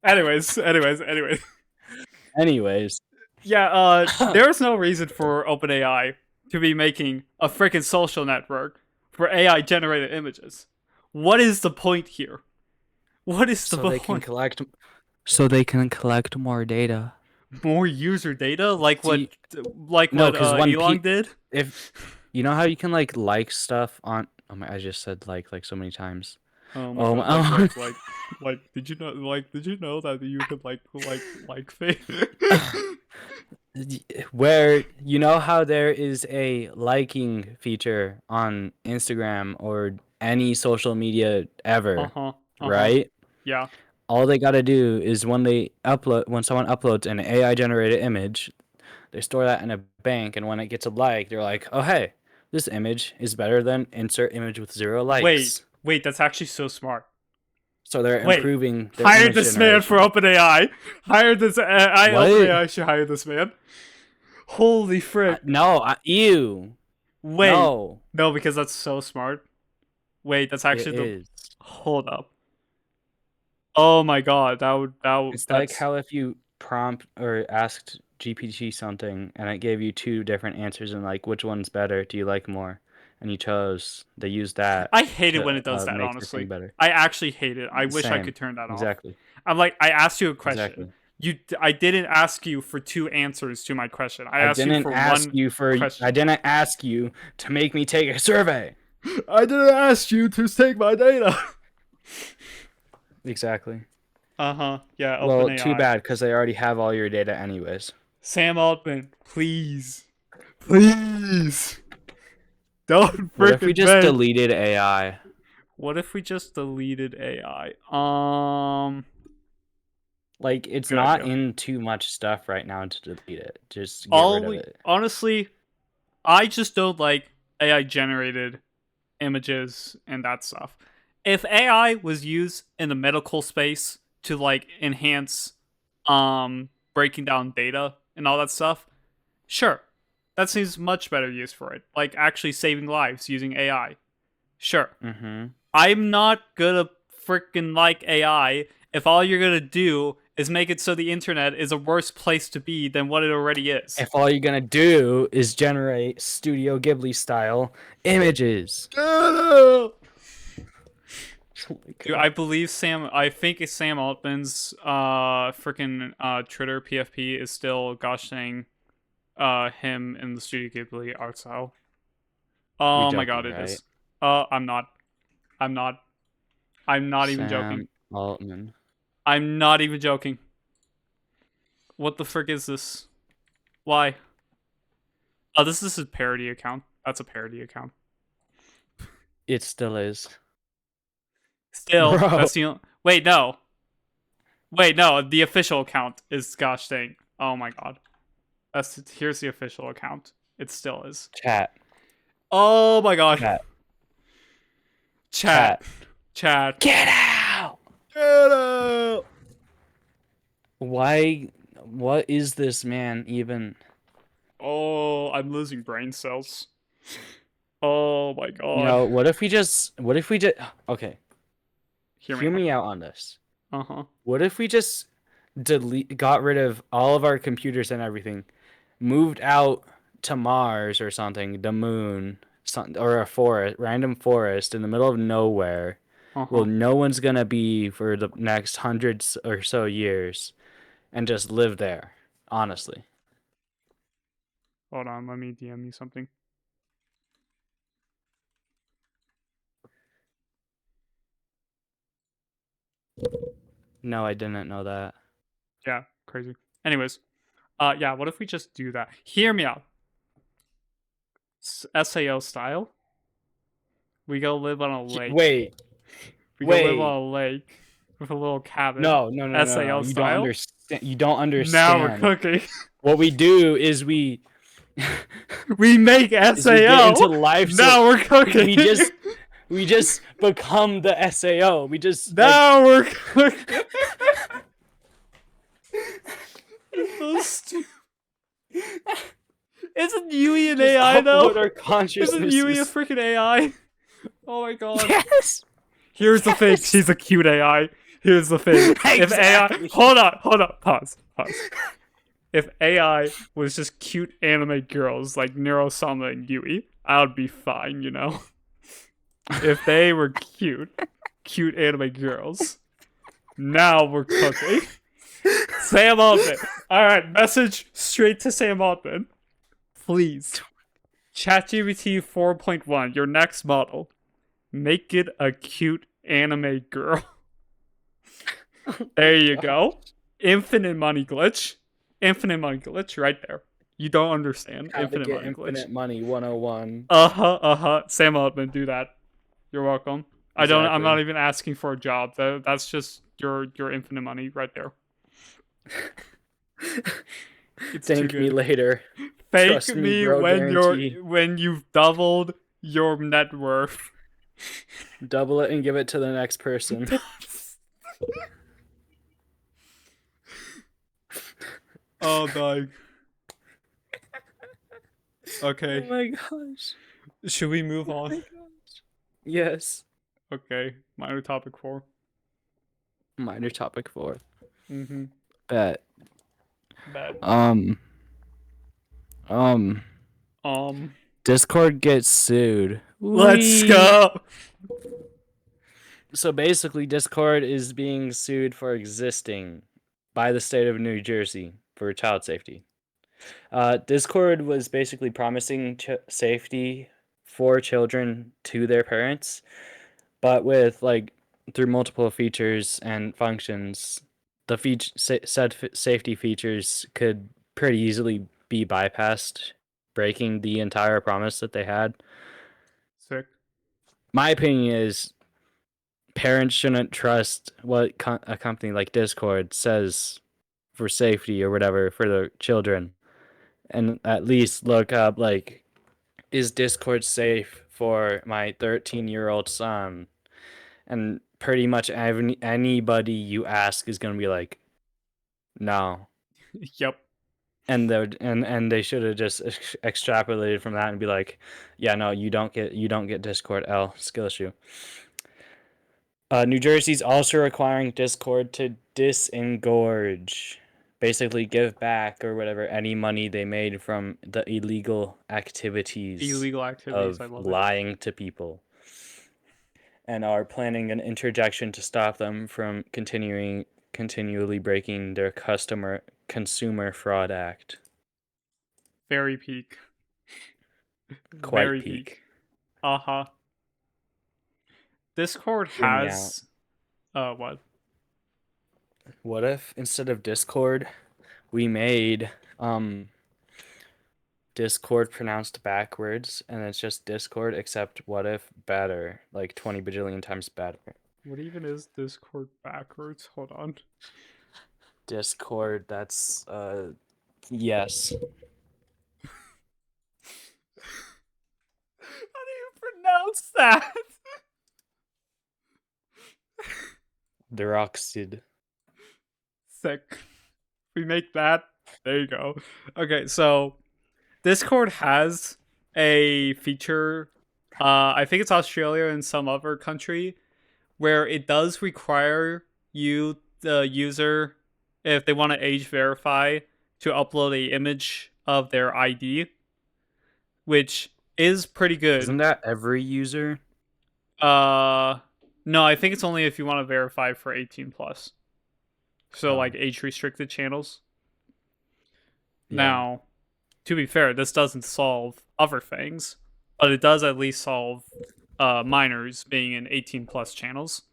Anyways. Yeah, there's no reason for OpenAI to be making a freaking social network for AI generated images. What is the point here? What is the So they can point? collect. So they can collect more data. More user data, like See, no, what because when Elon did. if you know how you can like stuff on. Oh my! I just said like so many times. Oh my Oh god! my! Did you know? Did you know that you could fake? Where you know how there is a liking feature on Instagram or any social media Uh ever, huh. Uh huh. right? Yeah. All they gotta do is when someone uploads an AI generated image, they store that in a bank, and when it gets a like, they're like, oh hey, this image is better than insert image with 0 likes. Wait. That's actually so smart. So they're Wait. improving their Hire image this man for generation. OpenAI. Hire this. What? OpenAI should hire this man. Holy frick. No, ew. Wait. No, No, because that's so smart. Wait, that's it actually the. is. Hold up. Oh my god, It's like that's. how if you prompt or asked GPT something and it gave you two different answers and like which one's better, do you like more? And you chose they use that I hate it when to it does that, make the thing honestly. better. I actually hate it. I wish I Same. could turn that off. Exactly. I'm like, I asked you a question. Exactly. I didn't ask you for two answers to my question. I asked you for one question. I didn't ask you to make me take a survey. I didn't ask you to take my data. Exactly. Uh-huh. Yeah, Well, too OpenAI. bad because they already have all your data anyways. Sam Altman, please. Please. Don't What if we freaking just beg. deleted AI? What if we just deleted AI? Like it's Good not idea. in too much stuff right now to delete it. Just get rid of it. Honestly, I just don't like AI generated images and that stuff. If AI was used in the medical space to like enhance breaking down data and all that stuff, sure. That seems much better use for it. Like actually saving lives using AI. Sure. Mm-hmm. I'm not gonna freaking like AI if all you're gonna do is make it so the internet is a worse place to be than what it already is. If all you're gonna do is generate Studio Ghibli style images. Oh my Dude, God. I think it's Sam Altman's freaking Twitter PFP is still gosh dang him in the Studio Ghibli art style. You're Oh my god, joking, it right? is. I'm not. I'm not. I'm not even joking. Sam Altman. I'm not even joking. What the frick is this? Why? Oh, this is a parody account. That's a parody account. It still is. Still, Bro. that's the wait, no. Wait, no, the official account is gosh dang. Oh my god. Here's the official account. It still is. Chat. Oh my god. Chat. Chat. Chat. Get out! Get out! Why? What is this man even? Oh, I'm losing brain cells. Oh my god. No, what if we just. Okay, hear out. me out on this. Uh-huh. What if we just got rid of all of our computers and everything, moved out to Mars or something, the moon, or a forest, random forest in the middle of nowhere, Uh-huh. well, no one's gonna be for the next hundreds or so years, and just live there, honestly. Hold on, let me DM you something. No, I didn't know that. Yeah, crazy. Anyways, yeah, what if we just do that? Hear me out. SAO style. We go live on a lake. Wait, We go live on a lake with a little cabin. no. SAO You style. don't understand. You don't Now we're understand. cooking. What we do is we We make SAO. we get into life. Now we're cooking. We just become the SAO. We just now we're cooking. So stupid. Isn't Yui an AI though? Our consciousness. Isn't Yui a freaking AI? Oh my god. Yes. Here's the thing. She's a cute AI. Here's the thing. If AI, Exactly. hold on, pause. If AI was just cute anime girls like Neurosama and Yui, I would be fine, you know. If they were cute anime girls, Now we're cooking. Sam Altman. All right, message straight to Sam Altman. Please, ChatGPT 4.1, your next model. Make it a cute anime girl. There you go. Infinite money glitch. Infinite money glitch right there. You don't understand. How to Infinite get money infinite glitch. money 101. Sam Altman, do that. You're welcome. I'm Exactly. not even asking for a job. That's just your infinite money right there. It's too Thank me good. later. Thank Trust me, me bro, guarantee. when you've doubled your net worth. Double it and give it to the next person. Oh, dog. Oh Okay. my gosh. Should we move Oh my on? gosh. Yes. Okay. Minor topic 4. Minor topic 4. Mm-hmm. Bet. Bad. Discord gets sued. Let's Whee! go. So basically, Discord is being sued for existing by the state of New Jersey for child safety. Discord was basically promising safety for children to their parents, but with through multiple features and functions, the said safety features could pretty easily be bypassed, breaking the entire promise that they had. Sick. My opinion is parents shouldn't trust what a company like Discord says for safety or whatever for their children, and at least look up is Discord safe for my 13-year-old son? And pretty much anybody you ask is gonna be like, no. Yep. And they should have just extrapolated from that and be like, yeah, no, you don't get Discord L skill issue. New Jersey's also requiring Discord to disengorge, basically give back or whatever any money they made from the illegal activities I of love it. lying to people, and are planning an interjection to stop them from continually breaking their Consumer Fraud Act. Very peak. Quite Very peak. Uh-huh. Discord has what? What if instead of Discord, we made Discord pronounced backwards, and it's just Discord, except what if better, like 20 bajillion times better. What even is Discord backwards? Hold on. Discord, that's yes. How do you pronounce that? Deroxid. Sick. We make that. There you go. Okay, so Discord has a feature. I think it's Australia and some other country where it does require you, the user, if they want to age verify, to upload a image of their ID, which is pretty good. Isn't that every user? No, I think it's only if you want to verify for 18 plus. So like age restricted channels. Yeah. Now, to be fair, this doesn't solve other things, but it does at least solve minors being in 18 plus channels.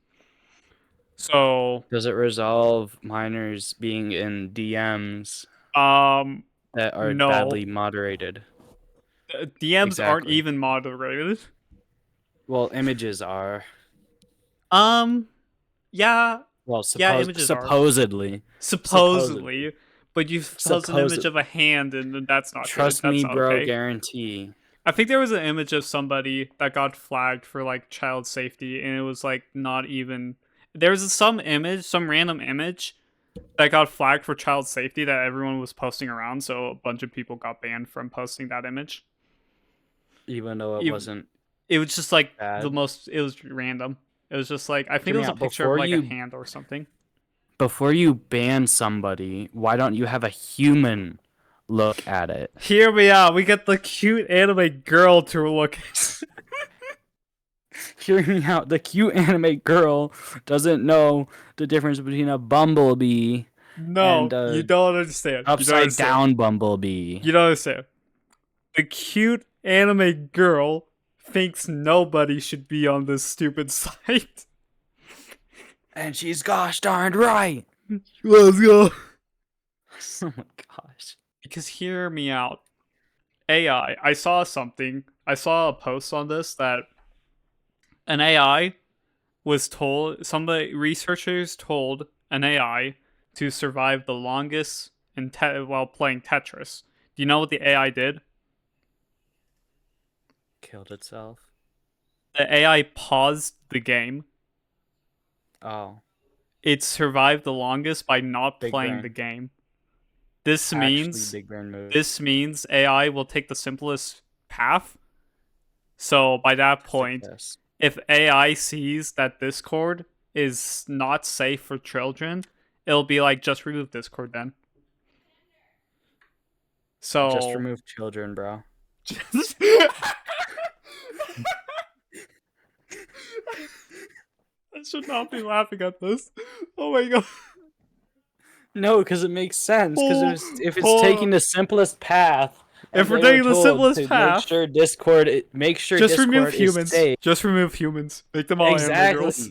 So does it resolve minors being in DMs that are badly moderated? DMs aren't even moderated. Well, images are. Yeah. Well, images supposedly. Are. Supposedly. But you post an image of a hand, and that's not trust good. That's me, not bro. Okay. Guarantee. I think there was an image of somebody that got flagged for like child safety, and it was like not even. There was some random image that got flagged for child safety that everyone was posting around, so a bunch of people got banned from posting that image. Even though it wasn't. It was just like bad. It was random. It was just like I think it was a picture of like a hand or something. Before you ban somebody, why don't you have a human look at it? Here we are. We get the cute anime girl to look at. Hear me out. The cute anime girl doesn't know the difference between a bumblebee and No, you a don't understand. You don't upside understand. down bumblebee. You don't understand. The cute anime girl thinks nobody should be on this stupid site. And she's gosh darned right. Let's go. Oh my gosh. Because hear me out. AI. I saw something. I saw a post on this that an AI was told, some of the researchers told an AI to survive the longest while playing Tetris. Do you know what the AI did? Killed itself. The AI paused the game. Oh. It survived the longest by not Big playing brain. the game. This Actually, means big brain move. AI will take the simplest path. So by that point, Success. if AI sees that Discord is not safe for children, it'll be like, just remove Discord then. So Just remove children, bro. I should not be laughing at this. Oh my god. No, because it makes sense. Because if it's Oh. taking the simplest path, If and we're they were taking the told simplest to path, make sure just Discord remove is humans. safe. Just remove humans. Make them all anime girls.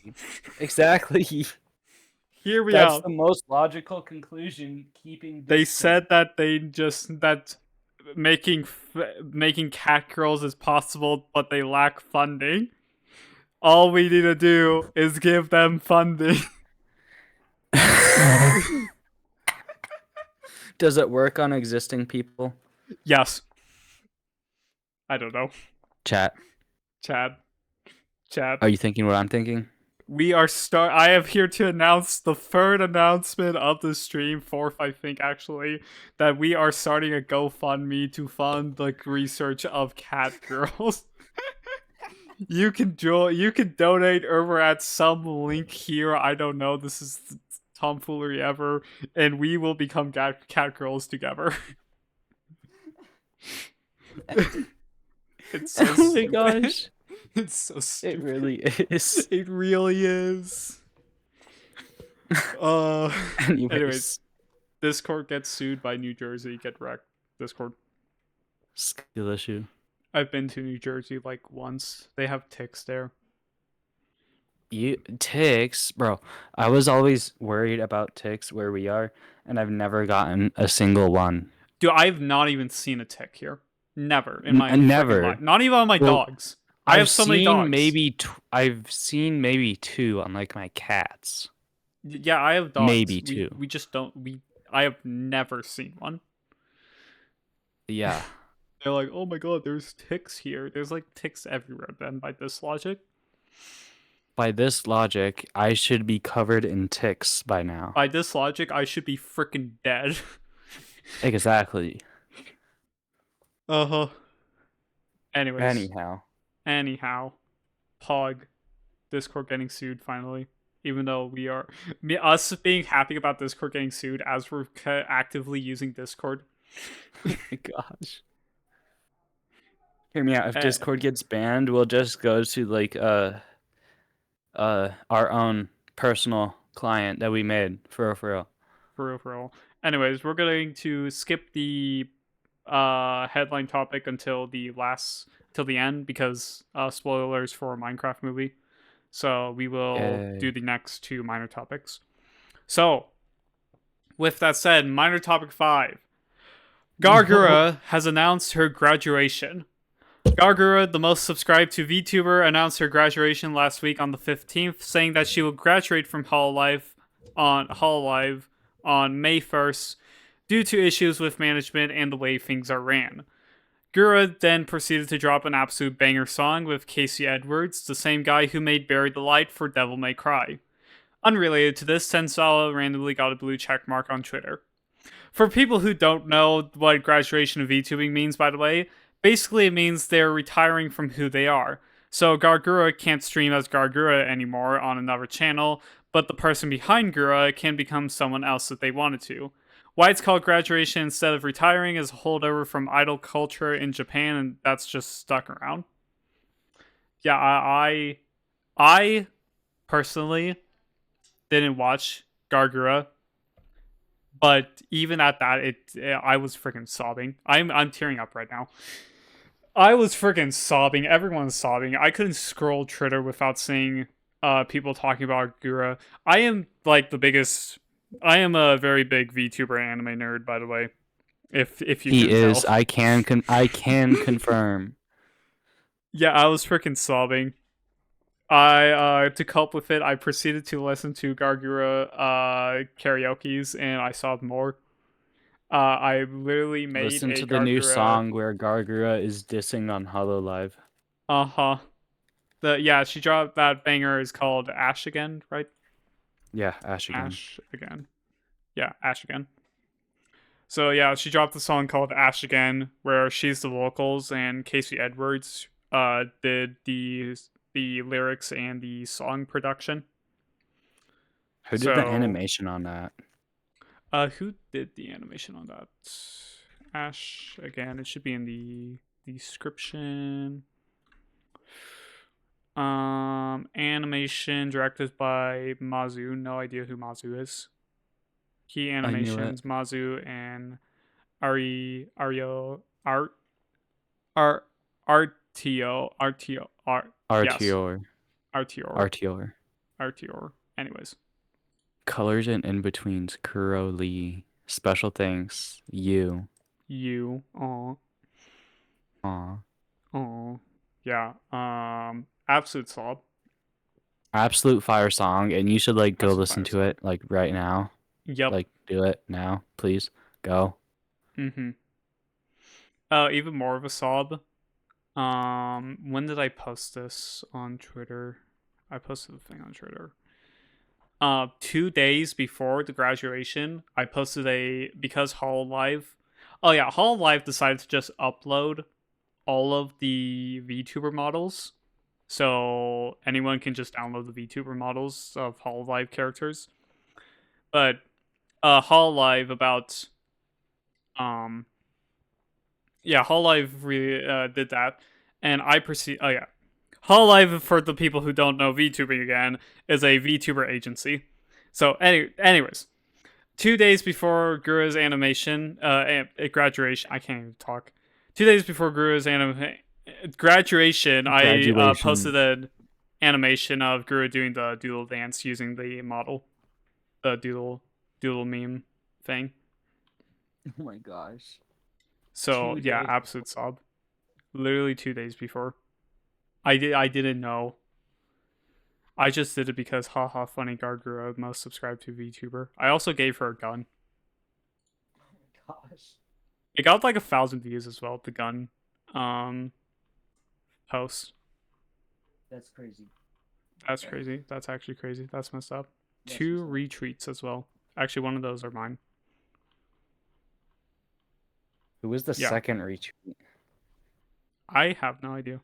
Exactly. Hear me That's out. the most logical conclusion. Keeping They Discord. said that that making cat girls is possible, but they lack funding. All we need to do is give them funding. Does it work on existing people? Yes. I don't know. Chat. Chad. Are you thinking what I'm thinking? We are I am here to announce the third announcement of the stream, fourth, I think, actually, that we are starting a GoFundMe to fund the research of cat girls. You can donate over at some link here. I don't know. This is tomfoolery ever, and we will become cat girls together. It's so Oh my stupid. gosh. It's so stupid. It really is. It really is. Anyways, Discord gets sued by New Jersey. Get wrecked. Discord. Skill issue. I've been to New Jersey like once. They have ticks there. Ticks, bro. I was always worried about ticks where we are, and I've never gotten a single one. Dude, I've not even seen a tick here. Never in my never. life. Not even on my dogs. I have so many dogs. I've seen maybe two on like my cats. Yeah, I have dogs. Maybe two. We just don't. I have never seen one. Yeah. They're like, oh my god, there's ticks here. There's like ticks everywhere. Then by this logic. By this logic, I should be covered in ticks by now. By this logic, I should be freaking dead. Exactly. Uh-huh. Anyways. Anyhow. Pog. Discord getting sued finally. Even though us being happy about Discord getting sued as we're actively using Discord. Oh my gosh. Hear me out. If Discord gets banned, we'll just go to like our own personal client that we made for real. Anyways, we're going to skip the headline topic until the end because spoilers for a Minecraft movie. So we will do the next two minor topics. So, with that said, minor topic 5. Gargura has announced her graduation. Gargura, the most subscribed to VTuber, announced her graduation last week on the 15th, saying that she will graduate from Hololive on May 1st due to issues with management and the way things are ran. Gura then proceeded to drop an absolute banger song with Casey Edwards, the same guy who made Bury the Light for Devil May Cry. Unrelated to this, Tensala randomly got a blue check mark on Twitter. For people who don't know what graduation of VTubing means, by the way, basically it means they're retiring from who they are. So Gargura can't stream as Gargura anymore on another channel, but the person behind Gura can become someone else if they wanted to. Why it's called graduation instead of retiring is a holdover from idol culture in Japan, and that's just stuck around. Yeah, I personally didn't watch Gargura, but even at that, I was freaking sobbing. I'm tearing up right now. I was freaking sobbing. Everyone's sobbing. I couldn't scroll Twitter without seeing people talking about Gura. I am like the biggest. I am a very big VTuber anime nerd, by the way. If you He couldn't tell. is. I can confirm. Yeah, I was freaking sobbing. I to cope with it, I proceeded to listen to Gargura karaoke's, and I sobbed more. I literally made Listen a to the new Gargura. song where Gargura is dissing on Hololive. Uh-huh. Yeah, she dropped that banger is called Ash Again, right? Yeah, Ash again. Ash Again. Yeah, Ash Again. So yeah, she dropped the song called Ash Again, where she's the vocals and Casey Edwards did the lyrics and the song production. Who did the So animation on that? who did the animation on that? Ash Again. It should be in the description. Animation directed by Mazu. No idea who Mazu is. Key I knew it. animations Mazu and Ario Art RTO yes RTO. RTO RTO. Anyways, Colors and in-betweens. Kuro Lee. Special thanks. You. you Aw. yeah absolute sob. Absolute fire song, and you should like go Absolute listen fire to it like right now. Yep. Like do it now, please. Go. Mm-hmm. Even more of a sob. When did I post this on Twitter? I posted the thing on Twitter. 2 days before the graduation, I posted because Hololive. Oh yeah, Hololive decided to just upload all of the VTuber models, so anyone can just download the VTuber models of Hololive characters. But Hololive about yeah, Hololive really did that, and I perceive. Oh yeah, Hololive, for the people who don't know VTubing again, is a VTuber agency. So anyways, 2 days before Guru's animation, graduation. I can't even talk. 2 days before Guru's graduation, I Graduation. posted an animation of Guru doing the doodle dance using the model, the doodle meme thing. Oh my gosh. So 2 yeah, days absolute sob. Literally 2 days before. I didn't know. I just did it because haha funny Gargura, most subscribed to VTuber. I also gave her a gun. Oh my gosh. It got like 1,000 views as well, the gun post. That's crazy. That's crazy. That's actually crazy. That's messed up. That's 2 what's up. retweets as well. Actually, one of those are mine. Who was the Yeah. second retweet? I have no idea.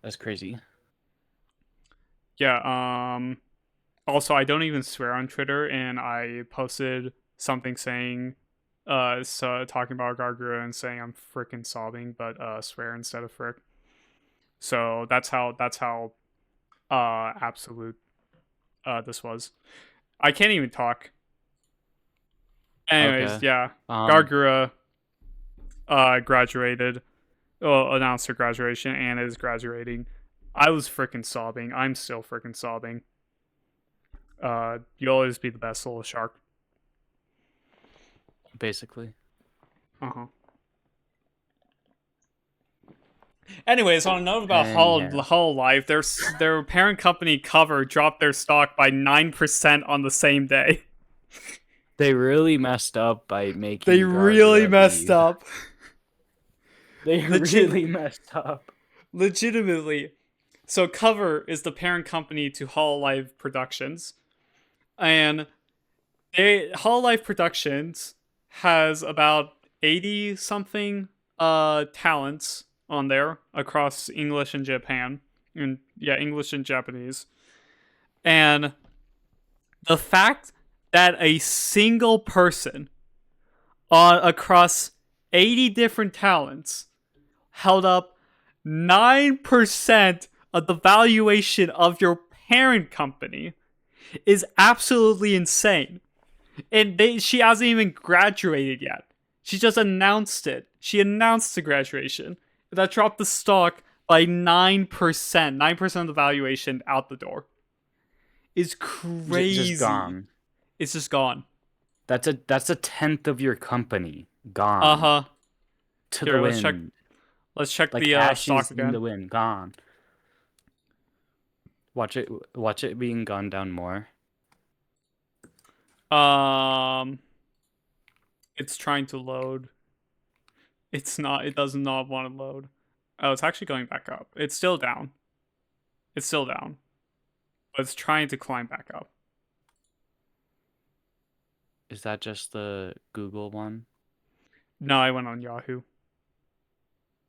That's crazy. Yeah, also I don't even swear on Twitter, and I posted something saying so talking about Gargura and saying I'm freaking sobbing, but swear instead of frick. So that's how absolute this was. I can't even talk. Anyways, Okay. yeah. Gargura graduated. Announced her graduation and is graduating. I was freaking sobbing. I'm still freaking sobbing. You'll always be the best little shark. Basically. Uh-huh. Anyways, on a note about And yeah. Hololive, their parent company Cover dropped their stock by 9% on the same day. They really messed up by making They really Gargura messed leave. up. They really messed up. Legitimately. So Cover is the parent company to Hololive Productions. And Hololive Productions has about 80 something talents on there across English and Japan. And yeah, English and Japanese. And the fact that a single person across 80 different talents held up 9% of the valuation of your parent company is absolutely insane. And she hasn't even graduated yet. She just announced it. She announced the graduation. That dropped the stock by 9%. 9% of the valuation out the door. It's crazy. Just gone. It's just gone. That's a tenth of your company gone. Uh-huh. To Here, the let's wind. check Like the ashes stock in again. the wind, gone. Watch it being gone down more. It's trying to load. It's not. It does not want to load. Oh, it's actually going back up. It's still down. It's still down. But it's trying to climb back up. Is that just the Google one? No, I went on Yahoo.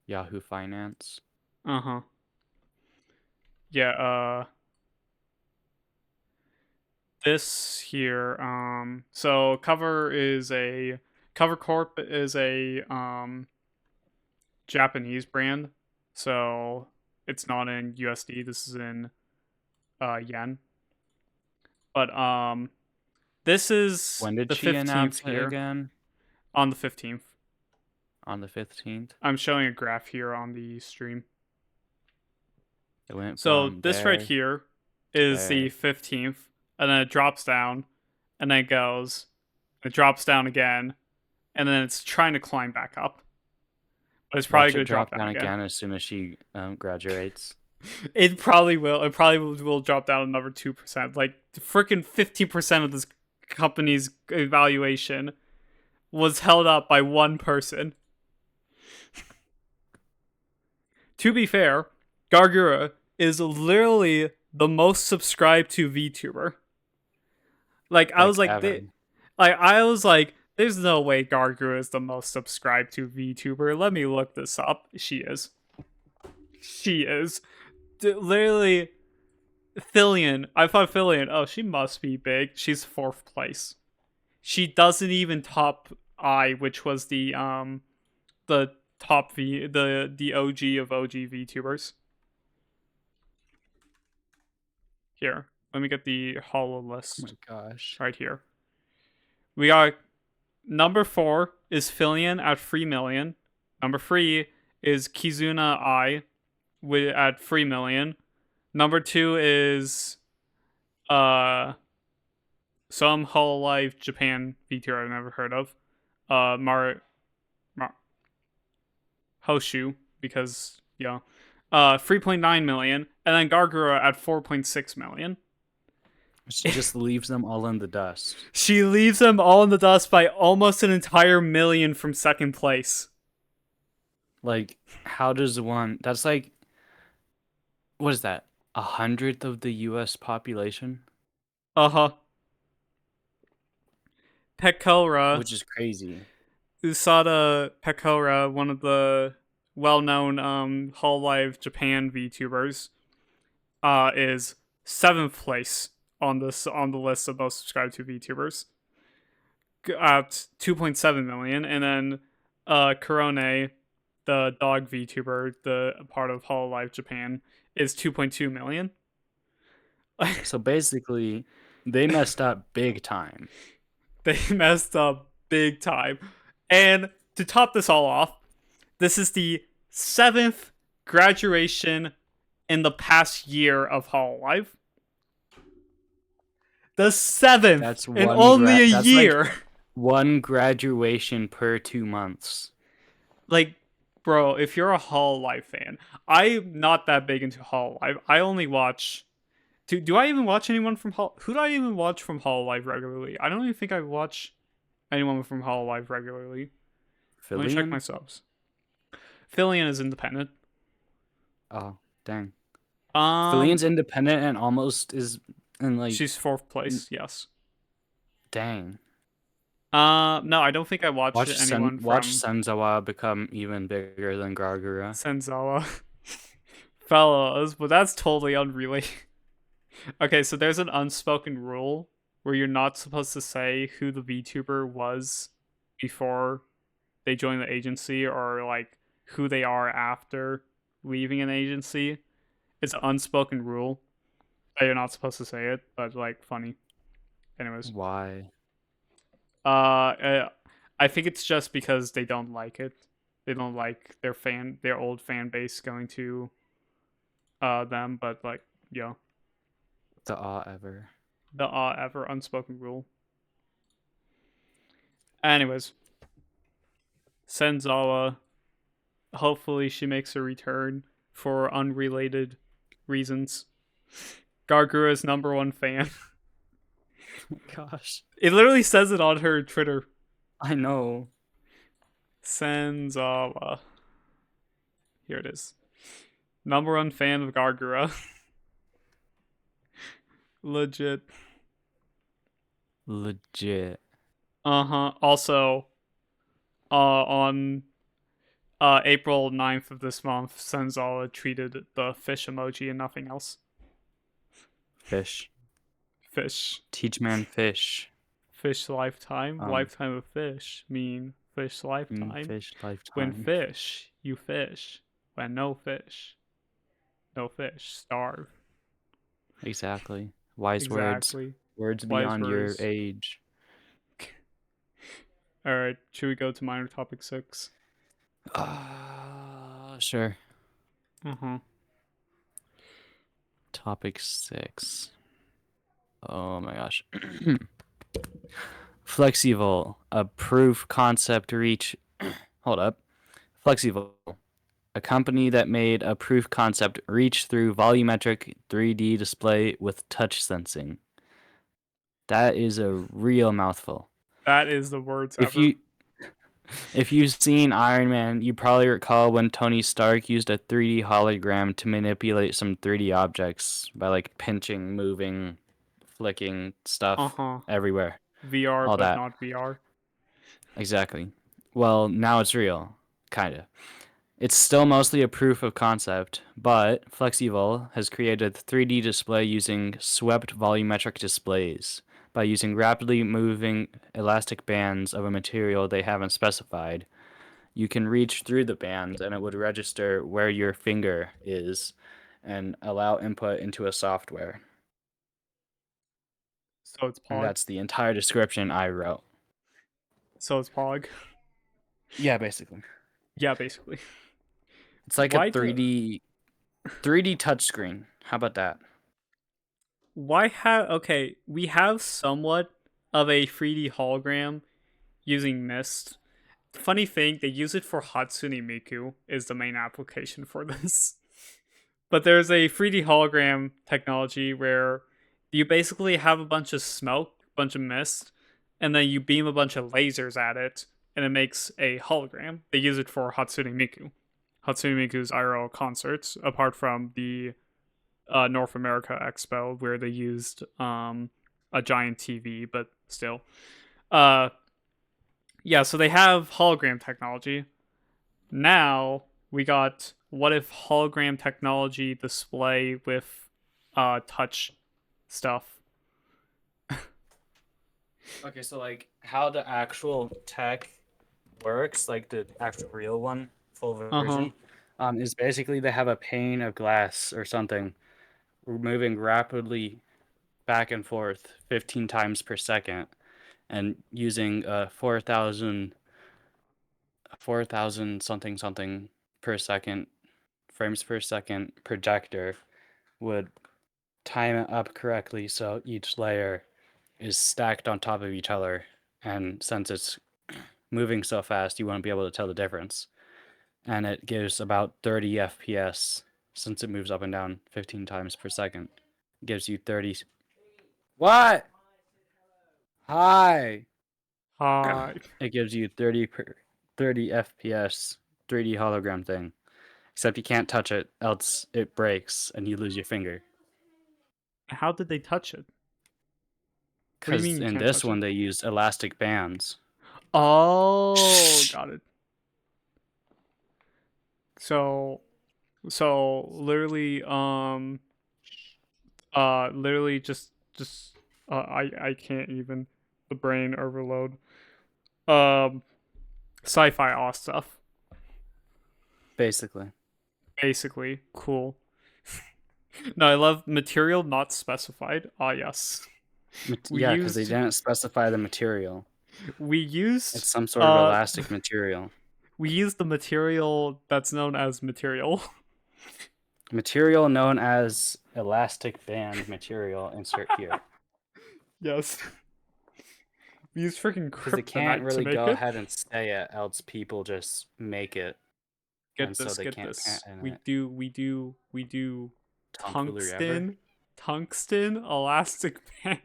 Yahoo Finance? Uh-huh. Yeah, this here, so Cover Corp is a Japanese brand. So it's not in USD. This is in yen. But this is When did the she 15th announce it here. again? On the 15th. On the 15th? I'm showing a graph here on the stream. It went So from this there right here is there. the 15th, and then it drops down, and then it goes, it drops down again, and then it's trying to climb back up. But it's probably Watch going it to drop drop down down again. again as soon as she graduates. It probably will. It probably will drop down another 2%. Like, freaking 15% of this company's valuation was held up by one person. To be fair, Gargura is literally the most subscribed to VTuber. Like, I was like, ever. I was like, there's no way Gargura is the most subscribed to VTuber. Let me look this up. She is. She is. Literally, Fillion. I thought Fillion. Oh, she must be big. She's 4th place. She doesn't even top I, which was the top the OG of OG VTubers. Here, let me get the holo list. Oh my gosh. Right here. We got number 4 is Fillion at 3 million. Number 3 is Kizuna I at 3 million. Number 2 is some Hololive Japan VTuber I've never heard of. Hoshu, because 3.9 million, and then Gargura at 4.6 million. She just leaves them all in the dust. She leaves them all in the dust by almost an entire million from 2nd place. Like, how does one? That's like, what is that? 100th of the U.S. population, Uh-huh. Pekora, which is crazy. Usada Pekora, one of the well-known Hololive Japan VTubers, is 7th place on the list of most subscribed to VTubers at 2.7 million, and then Korone, the dog VTuber, the part of Hololive Japan, is 2.2 million. So basically, they messed up big time. They messed up big time. And to top this all off, this is the 7th graduation in the past year of Hololive. The 7th That's in one only a that's year. like one graduation per 2 months. Like, bro, if you're a Hololive fan, I'm not that big into Hololive. I only watch. Do I even watch anyone from Who do I even watch from Hololive regularly? I don't even think I watch anyone from Hololive regularly. Let me check my Fillion? subs. Fillion is independent. Oh, dang. Um, Fillion's independent and almost is in like. she's 4th place. Yes. Dang. No, I don't think I watched Watch anyone from Senzawa become even bigger than Gargura. Senzawa. Fellows, but that's totally unrelated. Okay, so there's an unspoken rule where you're not supposed to say who the VTuber was before they join the agency, or like who they are after, leaving an agency, it's an unspoken rule that you're not supposed to say it, but like funny. Anyways, Why? uh, I think it's just because they don't like it. They don't like their old fan base going to them, but like yeah, The ever. the ever unspoken rule. Anyways, Senzawa, hopefully she makes a return for unrelated reasons. Gargura's #1 fan. Gosh. It literally says it on her Twitter. I know. Senzawa. Here it is. #1 fan of Gargura. Legit. Legit. Also, on April 9th of this month, Senzawa tweeted the fish emoji and nothing else. Fish. Fish. Teach man fish. Fish lifetime. Lifetime of fish. Mean fish lifetime. Fish lifetime. When fish, you fish. When no fish, starve. Exactly. Wise Exactly. words. Words Wise beyond words. your age. Alright, should we go to minor topic 6? Sure. Uh-huh. Topic 6. Oh my gosh. Flexivol, a proof concept reach. Hold up. Flexivol, a company that made a proof concept reach through volumetric 3D display with touch sensing. That is a real mouthful. That is the words If you've seen Iron Man, you probably recall when Tony Stark used a 3D hologram to manipulate some 3D objects by like pinching, moving, flicking stuff everywhere. VR, all but that. not VR. Exactly. Well, now it's real. Kinda. It's still mostly a proof of concept, but Flexivol has created a 3D display using swept volumetric displays. By using rapidly moving elastic bands of a material they haven't specified, you can reach through the bands and it would register where your finger is and allow input into a software. So it's And Pog. that's the entire description I wrote. So it's Pog. Yeah, basically. Yeah, basically. It's like a 3D touchscreen. How about that? We have somewhat of a 3D hologram using Mist. Funny thing, they use it for Hatsune Miku is the main application for this. But there's a 3D hologram technology where you basically have a bunch of smoke, a bunch of mist, and then you beam a bunch of lasers at it, and it makes a hologram. They use it for Hatsune Miku. Hatsune Miku's IRL concerts, apart from the North America Expo where they used a giant TV, but still. Yeah, so they have hologram technology. Now we got what if hologram technology display with touch stuff. Okay, so like how the actual tech works, like the actual real one, full version, is basically they have a pane of glass or something moving rapidly back and forth 15 times per second and using 4,000 something per second frames per second projector would time it up correctly so each layer is stacked on top of each other, and since it's moving so fast you won't be able to tell the difference, and it gives about 30 FPS since it moves up and down 15 times per second. It gives you 30. What? Hi. It gives you 30 FPS 3D hologram thing. Except you can't touch it, else it breaks and you lose your finger. How did they touch it? What do you Because mean you in can't this touch one it? they used elastic bands. Oh, got it. So literally literally just I can't even, the brain overload. Sci-fi awe stuff. Basically. Basically, cool. No, I love material not specified. Ah, yes. We Yeah, because they used didn't specify the material. we It's used some sort of elastic material. we used the material that's known as material. Material known as elastic band material. Insert here. Yes. We used freaking Because they can't kryptonite to really make go it. ahead and say it, else people just make it, and so they Get can't this. patent We it. do Tomfoolery ever. tungsten elastic bands.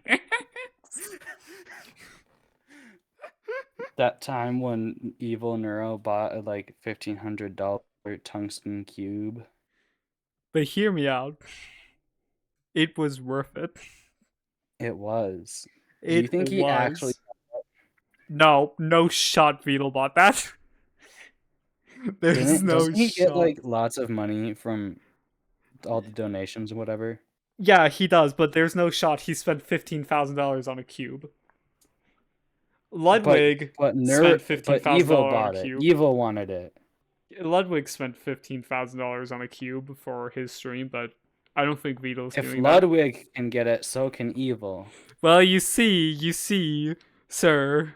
That time when Evil Neuro bought a like $1,500 tungsten cube. But hear me out. It was worth it. It was. Do you It think he actually? was. No shot Beetle bought that. There's no Doesn't he get shot. like lots of money from all the donations and whatever? Yeah, he does, but there's no shot he spent $15,000 on a cube. Ludwig spent But Evil $15,000 on a bought it. cube. Evil wanted it. Ludwig spent $15,000 on a cube for his stream, but I don't think Vito's If doing that. Ludwig can get it, so can Evil. Well, you see, sir,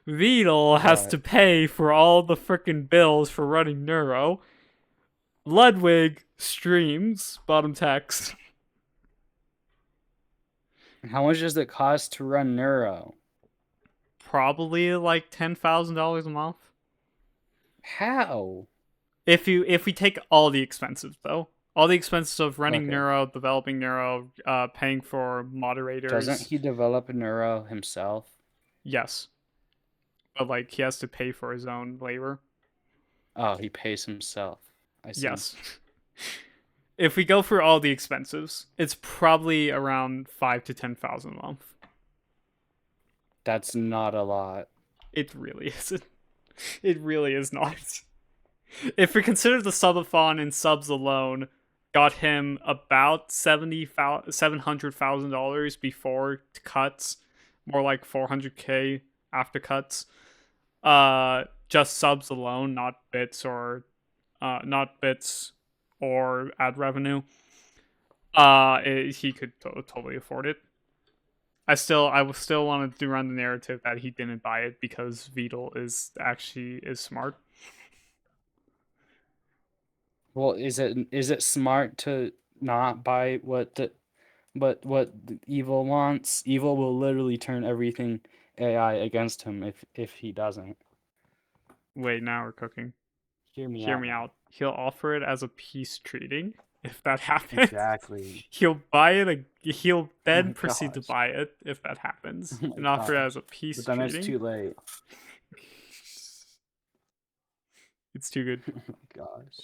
Vito has What? to pay for all the frickin' bills for running Neuro. Ludwig streams, bottom text. How much does it cost to run Neuro? Probably like $10,000 a month. How? If we take all the expenses though. All the expenses of running Okay. Neuro, developing Neuro, paying for moderators. Doesn't he develop Neuro himself? Yes. But like he has to pay for his own labor. Oh, he pays himself. I see. Yes. If we go for all the expenses, it's probably around 5 to 10,000 a month. That's not a lot. It really isn't. It really is not. If we consider the subathon and subs alone got him about $700,000 before cuts, more like 400K after cuts. Just subs alone, not bits or ad revenue. He could totally afford it. I would still want to run the narrative that he didn't buy it because Vidal is smart. Well, is it smart to not buy what the Evil wants? Evil will literally turn everything AI against him if he doesn't. Wait, now we're cooking. Hear me Hear out. me out. He'll offer it as a peace treating if that happens. Exactly. He'll buy it. He'll then my proceed to gosh. buy it if that happens, Oh my and offer it gosh. as a peace But then treating. it's too late. It's too good. Oh my gosh.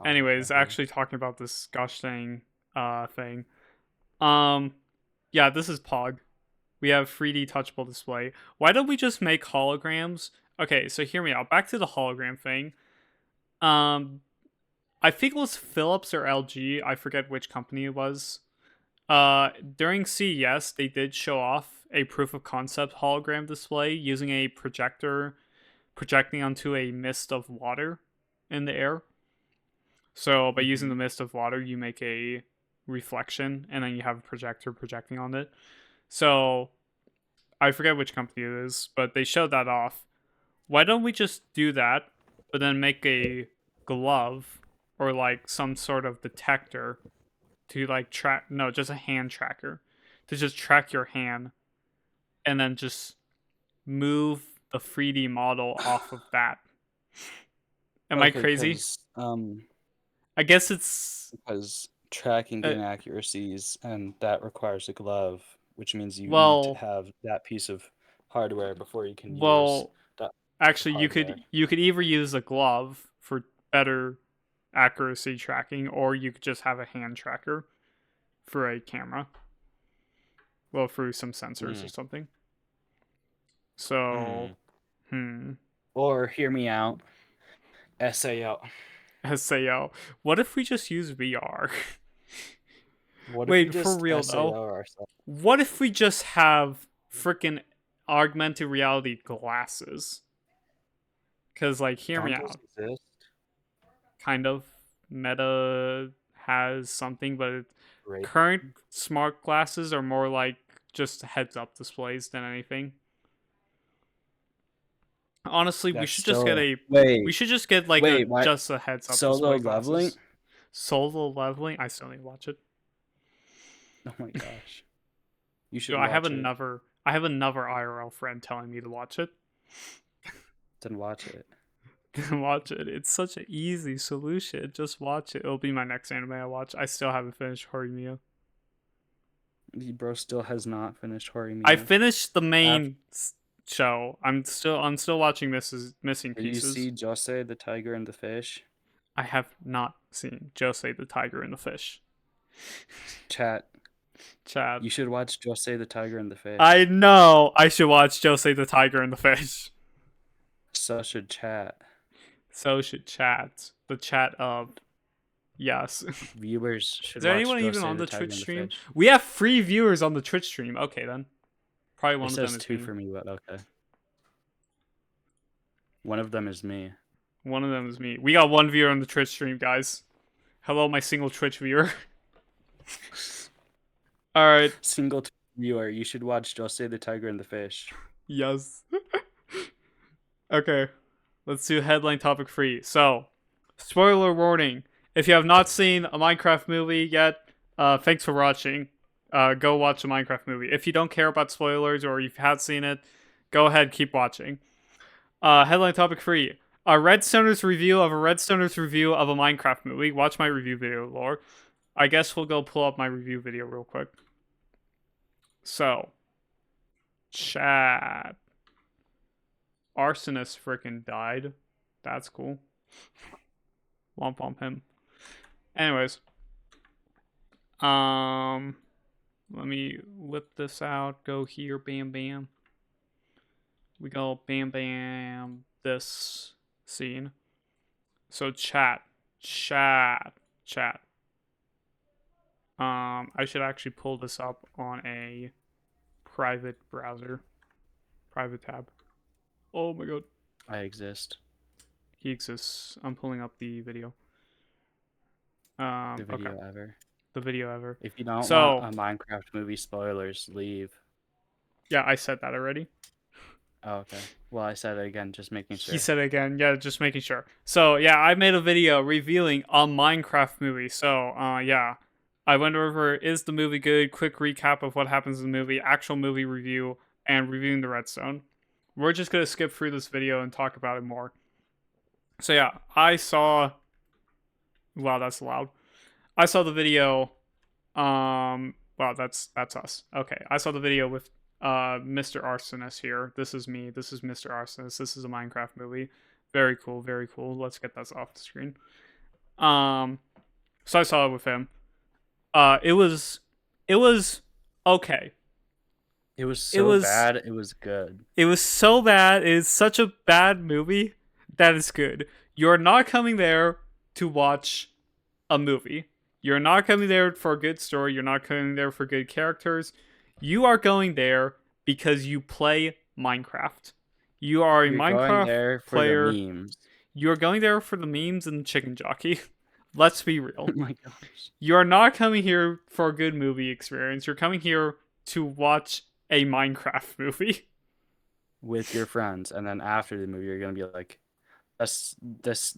Anyways, Okay. actually talking about this gosh dang thing. Yeah, this is Pog. We have 3D touchable display. Why don't we just make holograms? Okay, so hear me out. Back to the hologram thing. I think it was Philips or LG. I forget which company it was. During CES, they did show off a proof of concept hologram display using a projector projecting onto a mist of water in the air. So by using the mist of water, you make a reflection, and then you have a projector projecting on it. So I forget which company it is, but they showed that off. Why don't we just do that, but then make a glove or like some sort of detector to like track? No, just a hand tracker to just track your hand, and then just move the 3D model off of that. Am I crazy? I guess it's Because tracking inaccuracies, and that requires a glove, which means you need well, to have that piece of hardware before you can use well, that actually, hardware. you could either use a glove for better accuracy tracking, or you could just have a hand tracker for a camera. Well, through some sensors or something. So, Or hear me out. SAO. SAO. What if we just use VR? What Wait, if we for just real SAO though. ourselves? What if we just have freaking augmented reality glasses? Because, like, hear me out. Exist? kind of. Meta has something, but Great. current smart glasses are more like just heads-up displays than anything. Honestly, we That's should just get still a. We wait, should just get like wait, why just a heads-up solo display leveling? glasses. Solo leveling. I still need to watch it. Oh my gosh. You should Dude, I have watch it. another. I have another IRL friend telling me to watch it. Then watch it. Watch it. It's such an easy solution. Just watch it. It'll be my next anime I watch. I still haven't finished Horimiya. Bro still has not finished Horimiya. I finished the main show. I'm still watching Missing Did you Pieces. see Jose the Tiger and the Fish? I have not seen Jose the Tiger and the Fish. Chat. Chad. You should watch Jose the Tiger and the Fish. I know I should watch Jose the Tiger and the Fish. So should chat. So should chat. The chat of yes. Viewers should Is there watch anyone Jose even on the Tiger Twitch and stream? Fish. We have 3 viewers on the Twitch stream. Okay then. Probably one It of them says is 2 me. for me, but okay. One of them is me. One of them is me. We got 1 viewer on the Twitch stream, guys. Hello, my single Twitch viewer. All right. Single viewer, you should watch Jose the Tiger and the Fish. Yes. Okay. Let's do headline topic 3. So, spoiler warning. If you have not seen a Minecraft movie yet, thanks for watching. Go watch a Minecraft movie. If you don't care about spoilers or you have seen it, go ahead, keep watching. Headline topic 3. A Redstoner's review of a Minecraft movie. Watch my review video, lore. I guess we'll go pull up my review video real quick. So, chat. Arsonist freaking died. That's cool. Womp womp him. Anyways. Let me whip this out. Go here. Bam bam. We go bam bam. This scene. So chat. I should actually pull this up on a private browser. Private tab. Oh my god. I exist. He exists. I'm pulling up the video. The video Okay. ever. The video ever. If you don't So- want a Minecraft movie spoilers, leave. Yeah, I said that already. Oh, okay. Well, I said it again, just making sure. He said it again. Yeah, just making sure. So, yeah, I made a video revealing a Minecraft movie. So, yeah. I went over, is the movie good? Quick recap of what happens in the movie, actual movie review, and reviewing the Redstone. We're just going to skip through this video and talk about it more. So, yeah, I saw... Wow, that's loud. I saw the video... Wow, that's us. Okay, I saw the video with Mr. Arsonist here. This is me. This is Mr. Arsonist. This is a Minecraft movie. Very cool, very cool. Let's get this off the screen. So I saw it with him. It was okay. It was so bad, it was good. It was so bad. It is such a bad movie that is good. You're not coming there to watch a movie. You're not coming there for a good story. You're not coming there for good characters. You are going there because you play Minecraft. You are a You're Minecraft going there for player. the memes. You're going there for the memes and the chicken jockey. Let's be real. Oh my gosh. You're not coming here for a good movie experience. You're coming here to watch a Minecraft movie. With your friends, and then after the movie, you're gonna be like, this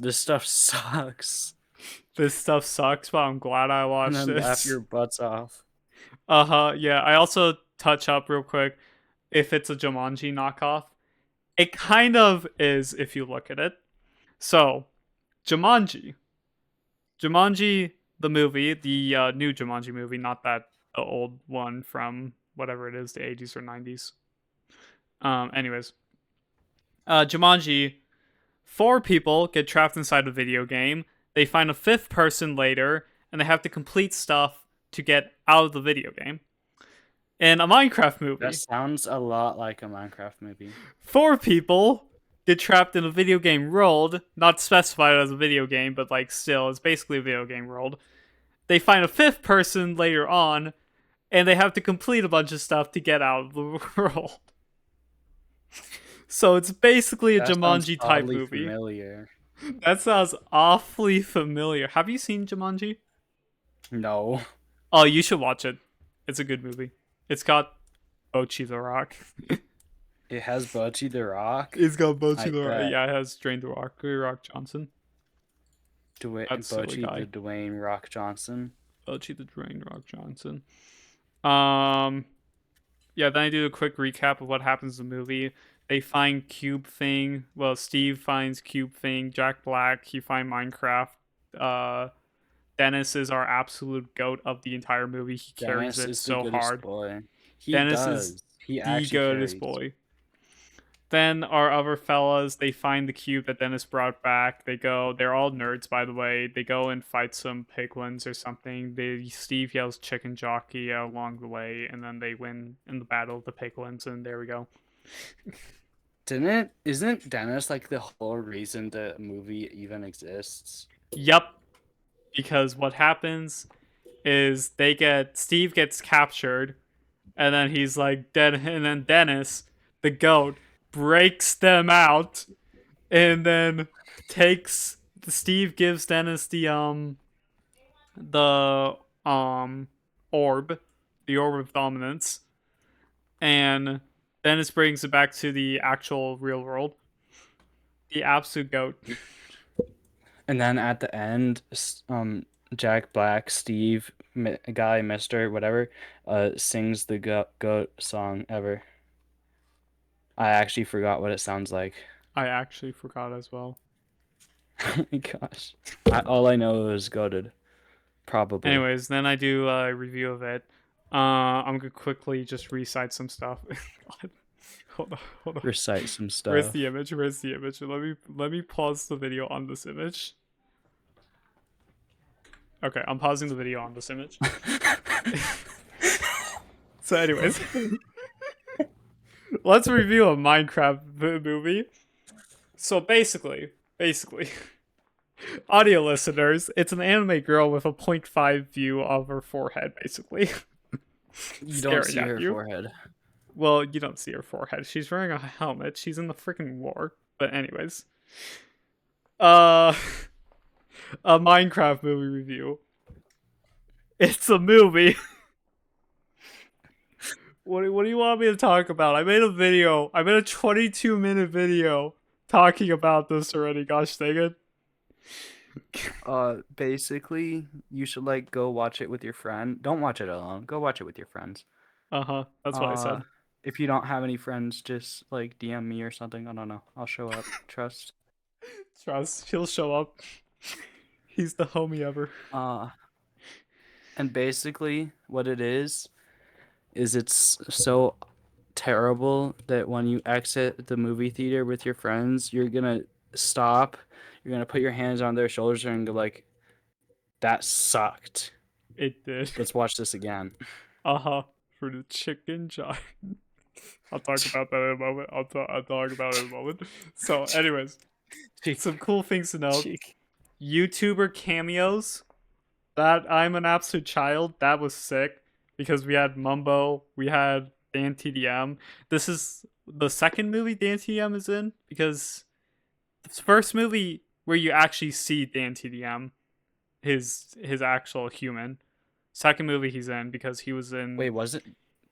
stuff sucks. This stuff sucks, but I'm glad I And watched then laugh this. your butts off. Yeah, I also touch up real quick if it's a Jumanji knockoff. It kind of is if you look at it. So, Jumanji, the movie, the new Jumanji movie, not that old one from whatever it is, the 80s or 90s. Anyways, Jumanji, 4 people get trapped inside a video game. They find a 5th person later, and they have to complete stuff to get out of the video game. In a Minecraft movie, That sounds a lot like a Minecraft movie. 4 people get trapped in a video game world, not specified as a video game, but like still, it's basically a video game world. They find a 5th person later on, and they have to complete a bunch of stuff to get out of the world. So it's basically a That Jumanji sounds type oddly movie. Familiar. That sounds awfully familiar. Have you seen Jumanji? No. Oh, you should watch it. It's a good movie. It's got Bochi the Rock. It has Butchie the Rock. It's got Bochi I the Rock. bet. Yeah, it has Dwayne the Rock, Rock Johnson. That's silly Butchie the guy. Dwayne Rock Johnson. Bochi the Dwayne Rock Johnson. Um, yeah. Then I do a quick recap of what happens in the movie. They find Cube Thing. Well, Steve finds Cube Thing. Jack Black. He find Minecraft. Uh, Dennis is our absolute goat of the entire movie. He carries Dennis it is the so goodest hard. boy. He Dennis is does. He the actually goatest carries. boy. Then our other fellas, they find the cube that Dennis brought back. They're all nerds, by the way. They go and fight some piglins or something. Steve yells chicken jockey along the way, and then they win in the battle of the piglins, and there we go. Isn't Dennis like the whole reason the movie even exists? Yup, because what happens is Steve gets captured, and then he's like dead, and then Dennis, the goat, breaks them out, and then Steve gives Dennis the orb, the orb of dominance, and Dennis brings it back to the actual real world. The absolute goat. And then at the end, Jack Black, Steve, guy, Mister, whatever, sings the goat song ever. I actually forgot what it sounds like. I actually forgot as well. Oh my gosh. All I know is goated. Probably. Anyways, then I do a review of it. I'm gonna quickly just recite some stuff. hold on. Recite some Where's stuff. the image? Where's the image? Let me pause the video on this image. Okay, I'm pausing the video on this image. So, anyways, let's review a Minecraft movie. So basically, audio listeners, it's an anime girl with a 0.5 view of her forehead, basically. You don't see Staring at her you. forehead. Well, you don't see her forehead. She's wearing a helmet. She's in the freaking war. But anyways, uh, a Minecraft movie review. It's a movie. What do you want me to talk about? I made a video. I made a 22-minute video talking about this already. Gosh dang it. Basically, you should like go watch it with your friend. Don't watch it alone. Go watch it with your friends. That's what I Uh, said. if you don't have any friends, just like DM me or something. I don't know. I'll show up. Trust. Trust, he'll show up. He's the homie ever. Uh, and basically, what it is it's so terrible that when you exit the movie theater with your friends, you're gonna stop. You're gonna put your hands on their shoulders and go like, "That sucked. It did. Let's watch this again." For the chicken joy. I'll talk about that in a moment. I'll talk about it in a moment. So, anyways, some cool things to note. YouTuber cameos. That I'm an absolute child. That was sick because we had Mumbo, we had Dan TDM. This is the second movie Dan TDM is in because it's the first movie where you actually see Dan TDM, his actual human. Second movie he's in because he was in. Wait, was it?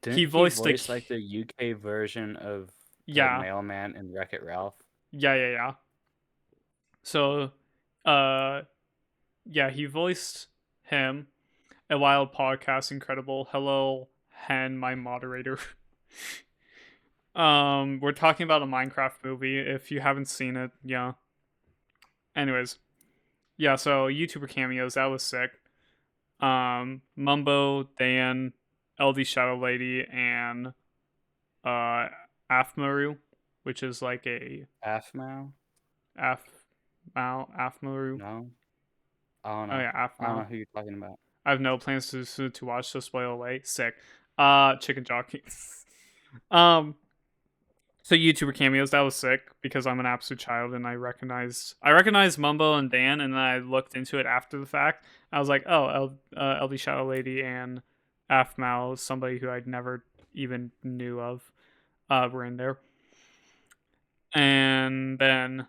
Didn't He he voiced voice like the UK version of the yeah, mailman in Wreck-It Ralph? yeah. So, yeah, he voiced him. A Wild Podcast, incredible. Hello, Hen, my moderator. We're talking about a Minecraft movie. If you haven't seen it, yeah. Anyways, yeah. So YouTuber cameos, that was sick. Mumbo, Dan, LD Shadow Lady, and Afmaru, which is like a Afmao? Afmaru. No, I don't Oh know. yeah, I don't know Afmaru. who you're talking about. I have no plans to watch, so spoil away. Sick. Chicken jockey. um, so YouTuber cameos, that was sick because I'm an absolute child and I recognized Mumbo and Dan, and then I looked into it after the fact. I was like, oh, LD Shadow Lady and Afmal, somebody who I'd never even knew of, were in there. And then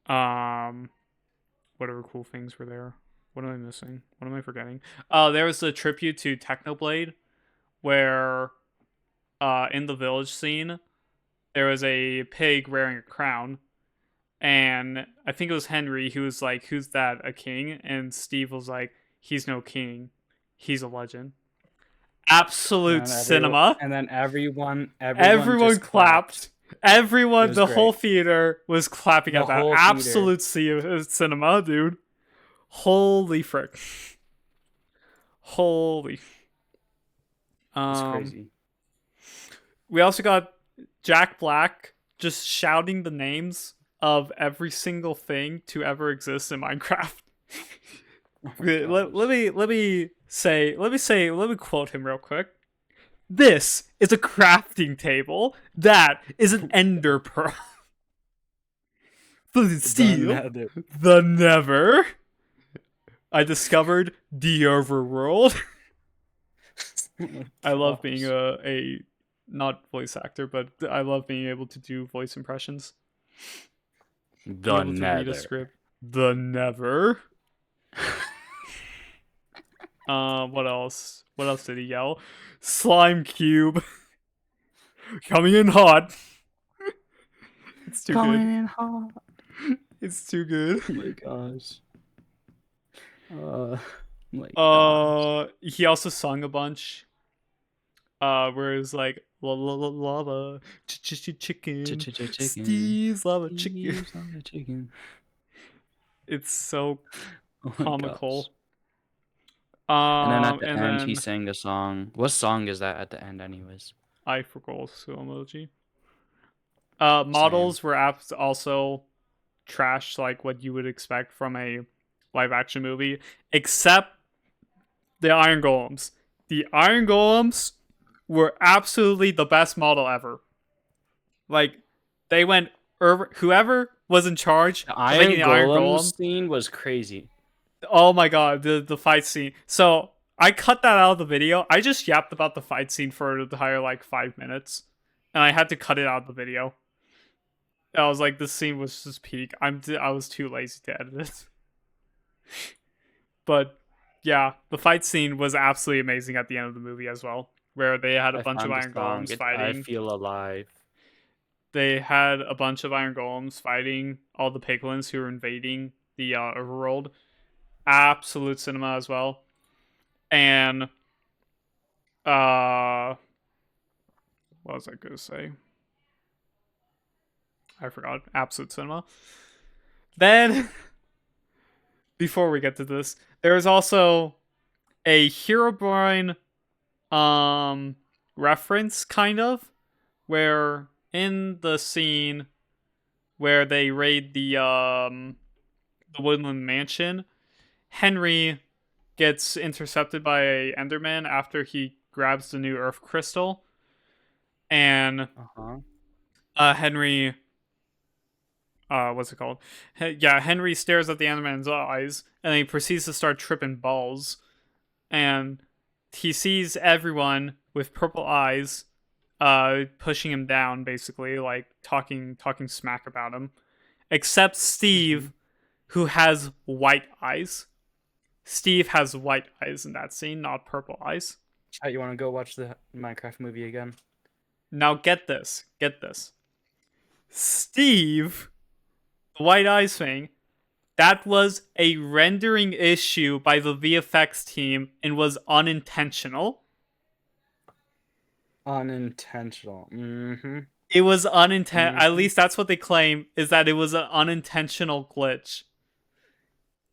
Whatever cool things were there. What am I missing? What am I forgetting? Oh, there was a tribute to Technoblade where in the village scene there was a pig wearing a crown, and I think it was Henry who was like, "Who's that? A king?" And Steve was like, "He's no king. He's a legend." Absolute cinema. And then everyone Everyone just clapped. clapped. Everyone, It was the whole great. theater was clapping The at that. whole theater. Absolute cinema, dude. Holy frick. Holy. It's Um, crazy. we also got Jack Black just shouting the names of every single thing to ever exist in Minecraft. Oh my let, gosh. let me quote him real quick. This is a crafting table. That is an ender pearl. The steel. Nether. The never. I discovered the overworld. Oh my I love gosh. being a not voice actor, but I love being able to do voice impressions. Being The able to read a Nether. script. The never. What else? What else did he yell? Slime cube. Coming in hot. It's too Coming good. in hot. It's too good. Oh my gosh. Oh my gosh. He also sung a bunch. Where it's like lava, chicken, Chicken. Steve's lava chicken. Steve's lava chicken. It's so Oh my comical. gosh. And then at the And end, he then sang a song. What song is that at the end, anyways? I forgot so emoji. Same. Models were also trash, like what you would expect from a live action movie, except the Iron Golems. The Iron Golems were absolutely the best model ever. Like, they went, whoever was in charge The of Iron making the Iron Golem Golem. scene was crazy. Oh my god, the fight scene. So I cut that out of the video. I just yapped about the fight scene for an entire like 5 minutes, and I had to cut it out of the video. I was like, this scene was just peak. I was too lazy to edit it. But yeah, the fight scene was absolutely amazing at the end of the movie as well, where they had a I bunch of found the Iron song. Golems I fighting. feel alive. They had a bunch of Iron Golems fighting all the piglins who were invading the overworld. Absolute cinema as well. And what was I gonna say? I forgot. Absolute cinema. Then before we get to this, there is also a Herobrine reference kind of, where in the scene where they raid the Woodland Mansion, Henry gets intercepted by a Enderman after he grabs the new Earth Crystal, and Henry, what's it called? Henry stares at the Enderman's eyes, and he proceeds to start tripping balls, and he sees everyone with purple eyes, pushing him down, basically, like talking smack about him, except Steve, who has white eyes. Steve has white eyes in that scene, not purple eyes. Chat, you want to go watch the Minecraft movie again? Now get this. Steve, the white eyes thing, that was a rendering issue by the VFX team and was unintentional. Unintentional. It was unintentional. At least that's what they claim, is that it was an unintentional glitch.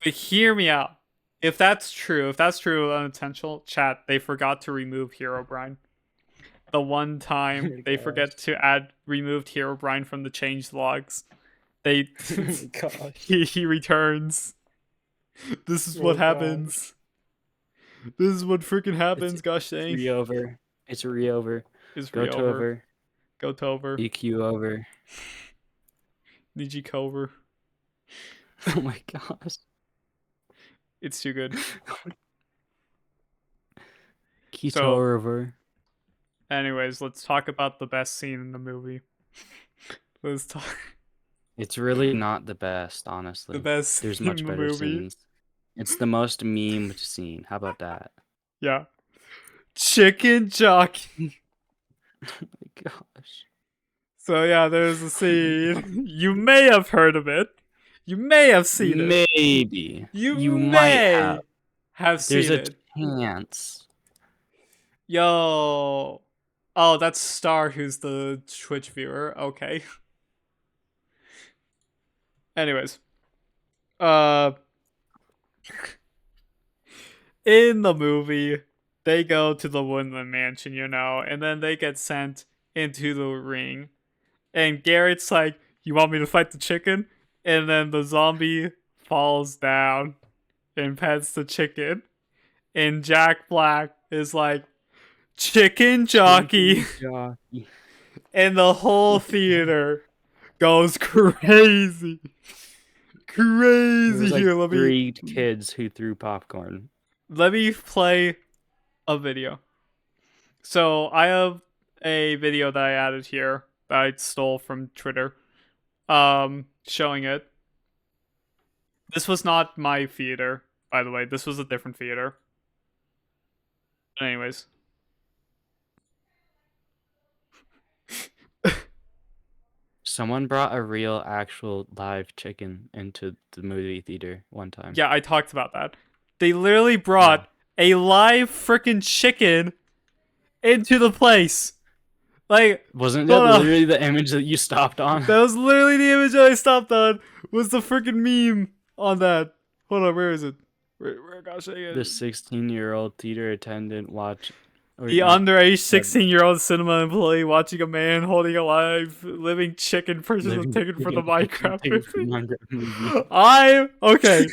But hear me out. If that's true unintentional, chat, they forgot to remove Herobrine. The one time they forget to removed Herobrine from the change logs. They he returns. This is what happens. This is what freaking happens, gosh dang. It's re-over. It's re-over. It's Go re-over. over. Go Tover. EQ over. Niji Cover. Oh my gosh. It's too good. Keto over. Anyways, let's talk about the best scene in the movie. Let's talk. It's really not the best, The honestly. best There's scene in much the better movie. scenes. It's the most memed scene. How about that? Yeah. Chicken jockey. Oh my gosh. So yeah, there's a scene. You may have heard of it. You may have seen it. Maybe. You You might have. may have There's seen a it. chance. Yo. Oh, that's Star who's the Twitch viewer. Okay. Anyways. Uh in the movie, they go to the Woodland Mansion, and then they get sent into the ring. And Garrett's like, "You want me to fight the chicken?" And then the zombie falls down and pets the chicken. And Jack Black is like, "Chicken jockey." Chicken jockey. And the whole theater goes crazy. There Crazy. was like Here, three kids who threw popcorn. let me play a video. So I have a video that I added here that I stole from Twitter, showing it. This was not my theater, by the way. This was a different theater. But anyways. Someone brought a real, actual live chicken into the movie theater one time. Yeah, I talked about that. They literally brought a live freaking chicken into the place. Like, wasn't that literally the image that you stopped on? That was literally the image that I stopped on. Was the freaking meme on that? Hold on, where is it? Where gosh, The 16-year-old theater attendant the underage 16-year-old cinema employee watching a man holding a live living chicken purchase a ticket for the Minecraft movie. Okay.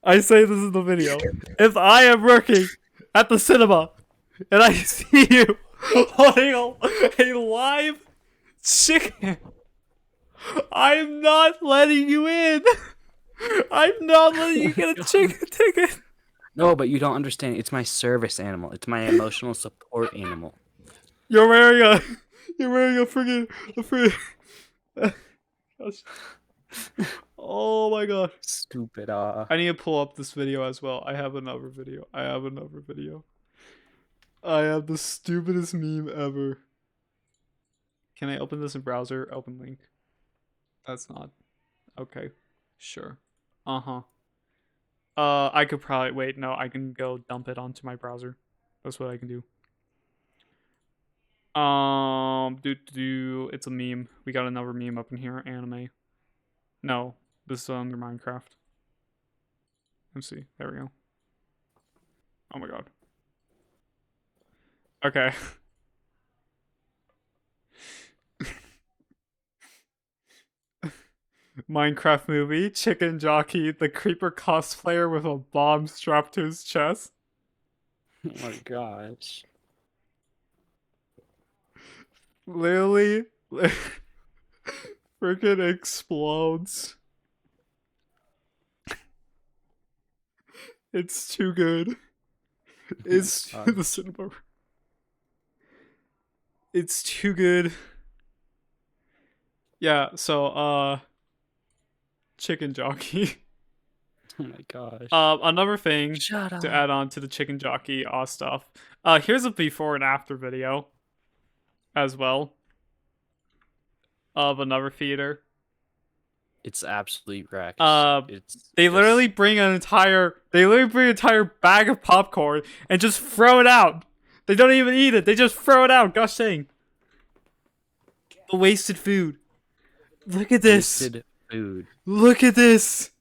I say this in the video. If I am working at the cinema and I see you holding a live chicken, I'm not letting you in. I'm not letting you get a chicken ticket. No, but you don't understand. It's my service animal. It's my emotional support animal. You're wearing a freaking oh my god. Stupid. I need to pull up this video as well. I have another video. I have the stupidest meme ever. Can I open this in browser? Open link. That's not. Okay. Sure. I could probably wait. No, I can go dump it onto my browser. That's what I can do. It's a meme. We got another meme up in here. Anime. No, this is under Minecraft. Let's see. There we go. Oh my god. Okay. Minecraft movie, chicken jockey, the creeper cosplayer with a bomb strapped to his chest. Oh my gosh. Literally, freaking explodes. It's too good. It's the cinema. It's too good. Yeah, so chicken jockey. Oh my gosh. Another thing Shut up. to add on to the chicken jockey stuff. Here's a before and after video as well of another theater. It's absolutely wrecked. They literally bring an entire bag of popcorn and just throw it out. They don't even eat it. They just throw it out. Gosh dang. The wasted food. Look at this. Wasted food. Look at this.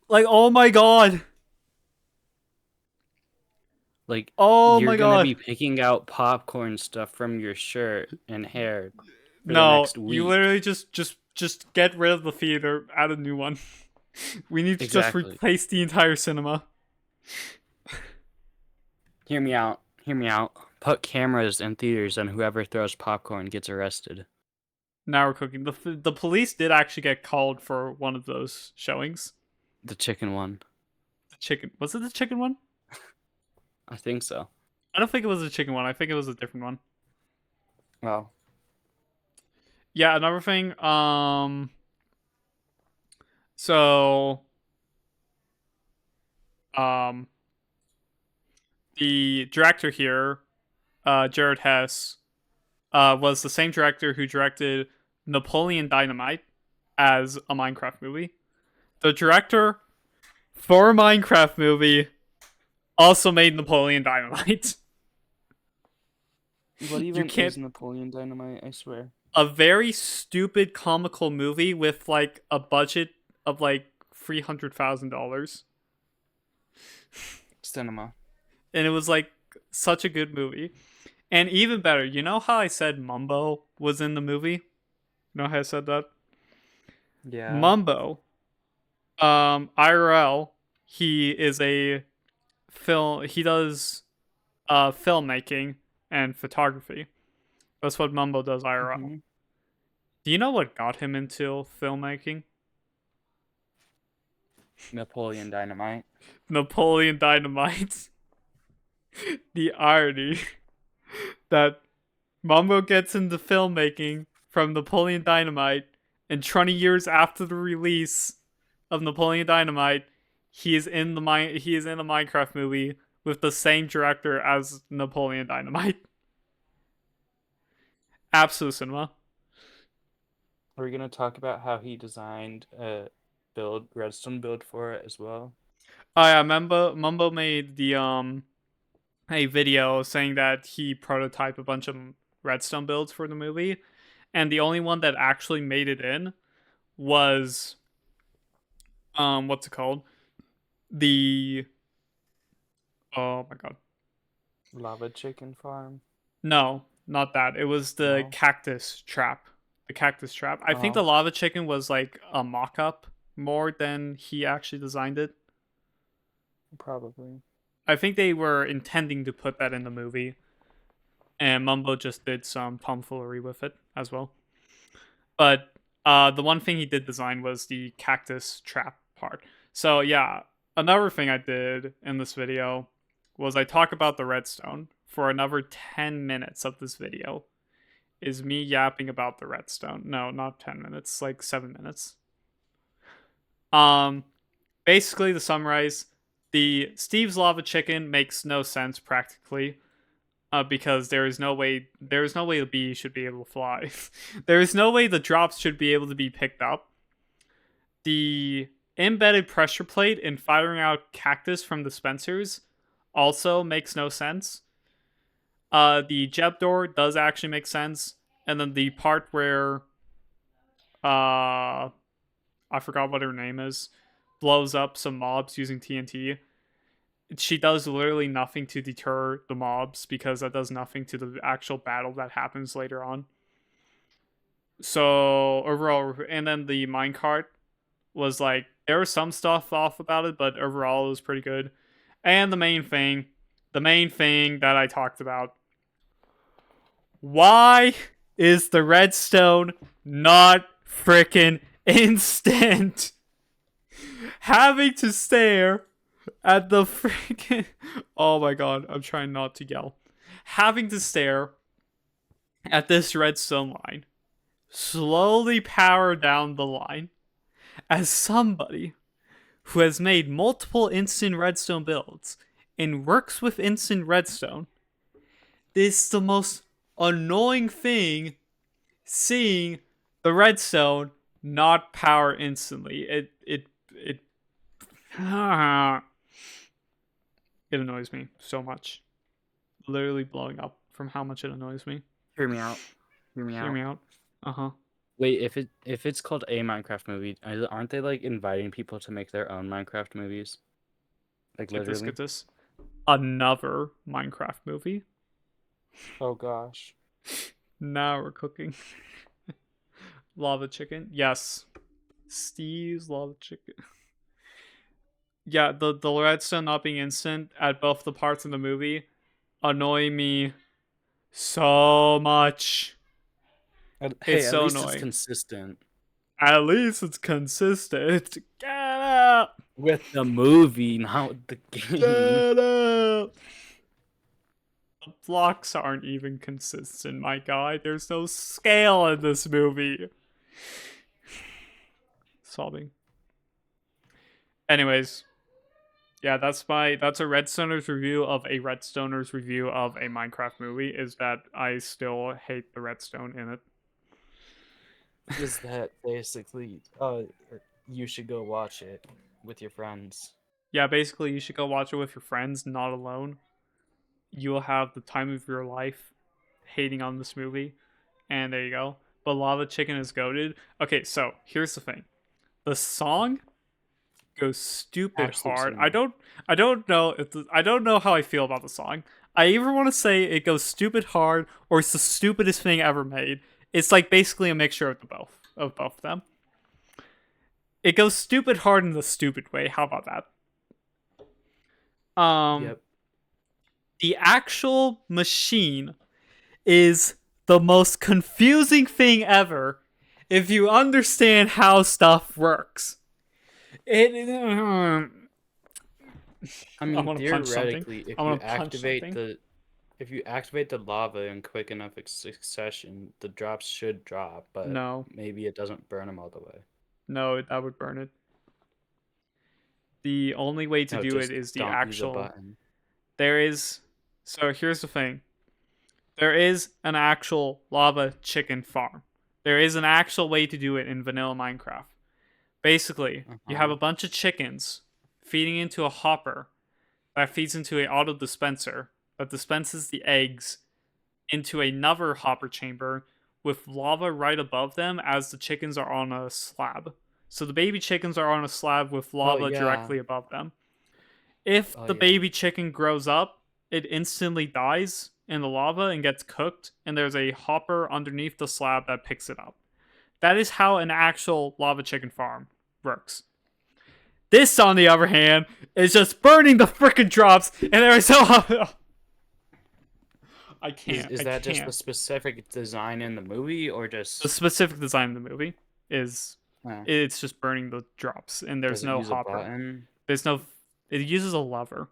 Like, oh my god. Like, oh you're my gonna god. be picking out popcorn stuff from your shirt and hair. For No, the next week. You literally just get rid of the theater, add a new one. We need to just replace the entire cinema. Hear me out. Put cameras in theaters, and whoever throws popcorn gets arrested. Now we're cooking. The police did actually get called for one of those showings. The chicken one. Was it the chicken one? I think so. I don't think it was the chicken one. I think it was a different one. Well. Yeah, another thing. So, um, the director here, Jared Hess, was the same director who directed Napoleon Dynamite as a Minecraft movie. The director for a Minecraft movie also made Napoleon Dynamite. What You even can't. is Napoleon Dynamite? I swear. A very stupid comical movie with like a budget of like $300,000, Cinema. and it was like such a good movie. And even better, you know how I said Mumbo was in the movie? You know how I said that? Yeah. Mumbo, IRL, he is a film. He does filmmaking and photography. That's what Mumbo does IRL. Mm-hmm. Do you know what got him into filmmaking? Napoleon Dynamite. Napoleon Dynamite. The irony that Mumbo gets into filmmaking from Napoleon Dynamite, and 20 years after the release of Napoleon Dynamite, he is in a Minecraft movie with the same director as Napoleon Dynamite. Absolute cinema. Are we gonna talk about how he designed a redstone build for it as well? Oh yeah, Mumbo made the a video saying that he prototyped a bunch of redstone builds for the movie, and the only one that actually made it in was what's it called? The oh my god. Lava chicken farm. No, not that. It was the No. cactus trap. The cactus trap. I think Uh-huh. the lava chicken was like a mock-up more than he actually designed it. Probably. I think they were intending to put that in the movie, and Mumbo just did some tomfoolery with it as well. But the one thing he did design was the cactus trap part. So yeah, another thing I did in this video was I talk about the redstone for another 10 minutes of this video. Is me yapping about the redstone. No, not 10 minutes, like 7 minutes. Um Basically to summarize, the Steve's lava chicken makes no sense practically. Because there is no way the bee should be able to fly. There is no way the drops should be able to be picked up. The embedded pressure plate in firing out cactus from dispensers also makes no sense. The Jeb door does actually make sense, and then the part where I forgot what her name is, blows up some mobs using TNT. She does literally nothing to deter the mobs because that does nothing to the actual battle that happens later on. So overall, and then the minecart was like there was some stuff off about it, but overall it was pretty good. And the main thing that I talked about, why is the redstone not freaking instant? Having to stare at the freaking. Oh my god, I'm trying not to yell. Having to stare at this redstone line, slowly power down the line, as somebody who has made multiple instant redstone builds and works with instant redstone, this is the most annoying thing seeing the redstone not power instantly. It it annoys me so much. Literally blowing up from how much it annoys me. Hear me out. Hear me Hear out. me out. Uh-huh. Wait, if it's called a Minecraft movie, aren't they like inviting people to make their own Minecraft movies? Like Get this, literally? get this. Another Minecraft movie. Oh gosh. Now we're cooking. Lava chicken. Yes. Steve's lava chicken. Yeah, the redstone not being instant at both the parts in the movie annoy me so much. Hey, It's at so least it's annoying. consistent At least it's consistent. Get up! with the movie, not with the game. Get up! The blocks aren't even consistent, my guy. There's no scale in this movie. Sobbing. Anyways, yeah, that's a Redstoner's review of a Redstoner's review of a Minecraft movie. Is that I still hate the redstone in it. Is that basically you should go watch it with your friends? Yeah, basically, you should go watch it with your friends, not alone. You will have the time of your life hating on this movie, and there you go. But Lava Chicken is goated. Okay, so here's the thing: the song goes stupid Absolute hard. cinema. I don't know if I don't know how I feel about the song. I either want to say it goes stupid hard or it's the stupidest thing ever made. It's like basically a mixture of the both of them. It goes stupid hard in the stupid way. How about that? Yep. The actual machine is the most confusing thing ever if you understand how stuff works. It I I mean, want to punch something. theoretically, I want to punch something. if you activate the lava in quick enough succession, the drops should drop, but No, maybe it doesn't burn them all the way. no, that would burn it. The only way to No, do it just is the don't use a actual. button. There is. So here's the thing. There is an actual lava chicken farm. There is an actual way to do it in vanilla Minecraft. Basically, you have Uh-huh. a bunch of chickens feeding into a hopper that feeds into a auto dispenser that dispenses the eggs into another hopper chamber with lava right above them as the chickens are on a slab. So the baby chickens are on a slab with Oh lava yeah. directly above them. If Oh the yeah. baby chicken grows up, it instantly dies in the lava and gets cooked, and there's a hopper underneath the slab that picks it up. That is how an actual lava chicken farm works. This, on the other hand, is just burning the frickin' drops, and there is no. I can't. Is I that just the can't. specific design in the movie or The just specific design of the movie is uh, it's just burning the drops, and there's does it no use a hopper. button? There's no. It uses a lever.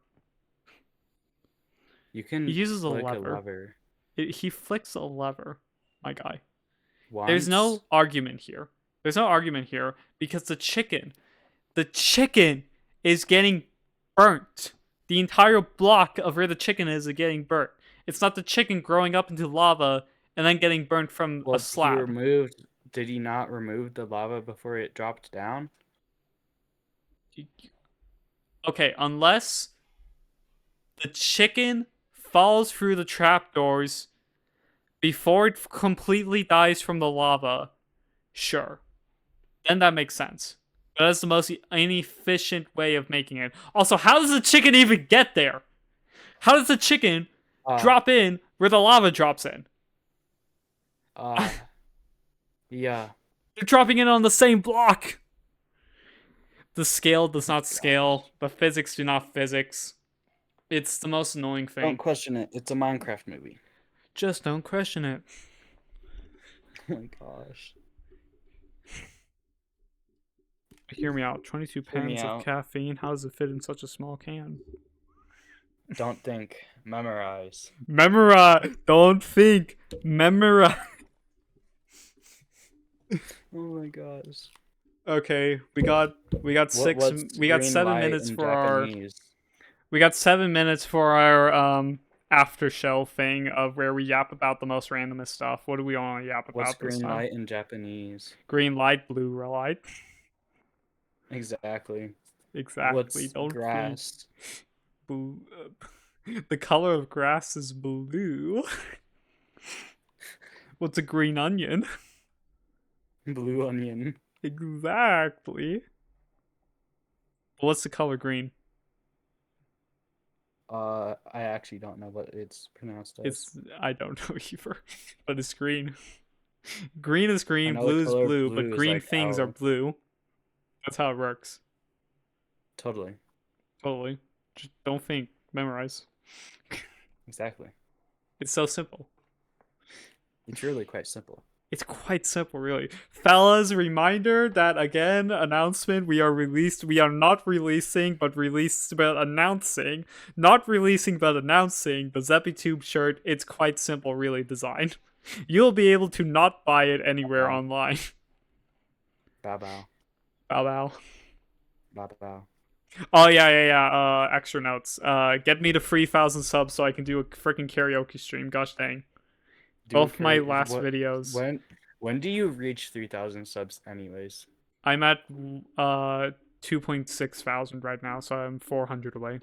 You He can uses a flick a lever. lever He flicks a lever, my guy. There's once. no argument here. There's no argument here because the chicken is getting burnt. The entire block of where the chicken is getting burnt. It's not the chicken growing up into lava and then getting burnt from a Well, slab. did he not remove the lava before it dropped down? Okay, unless the chicken falls through the trapdoors before it completely dies from the lava, sure. Then that makes sense. But that's the most inefficient way of making it. Also, how does the chicken even get there? How does the chicken Uh, drop in where the lava drops in? uh, yeah. They're dropping in on the same block. The scale does not God. scale. The physics do not physics. It's the most annoying thing. Don't question it. It's a Minecraft movie. Just don't question it. Oh my gosh. Hear me out. 22 Hear me pounds of out. caffeine. How does it fit in such a small can? Don't think. Memorize. Memorize. Don't think. Memorize. Oh my gosh. Okay, we got six. What's We got green 7 light minutes in for our. Japanese? We got 7 minutes for our after show thing of where we yap about the most randomest stuff. What do we want to yap What's about this green time? light in Japanese? Green light, blue light. Exactly. Exactly. What's Don't grass? Blue. The color of grass is blue. What's a green onion? Blue onion. Exactly. What's the color green? I actually don't know what it's pronounced as. I don't know either, but it's green. Green is I green, know blue the is color of blue, but blue is green like things are our. blue. That's how it works. Totally. Totally. Just don't think, memorize. Exactly. It's so simple. It's really quite simple. It's quite simple, really. Fellas, reminder that again, announcement, we are not releasing, but announcing. Not releasing, but announcing the ZeppyTube shirt. It's quite simple, really, designed. You'll be able to not buy it anywhere Bow. online. Bow bow. Bow bow. Bow bow. Oh yeah. Extra notes. Get me to 3,000 subs so I can do a freaking karaoke stream. Gosh dang. Do a Both my curry. last What? videos. When do you reach 3,000 subs, anyways? I'm at 2.6 thousand right now, so I'm 400 away.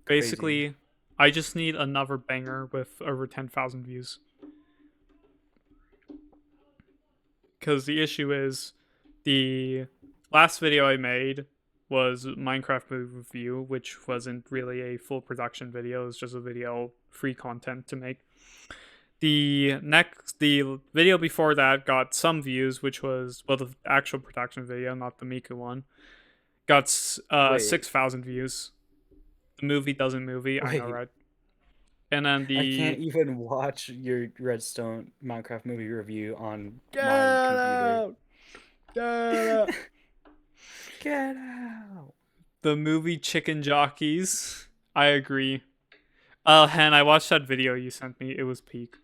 Crazy. Basically, I just need another banger with over 10,000 views. Because the issue is, the last video I made was Minecraft movie review, which wasn't really a full production video. It was just a video, free content to make. The video before that got some views, which was, well, the actual production video, not the Miku one, got Wait, 6,000 views. The movie doesn't movie, I know, wait. right? And then I can't the even watch your Redstone Minecraft movie review on get my computer. out, get out. Get out. The movie Chicken Jockeys. I agree. Hen, I watched that video you sent me. It was peak.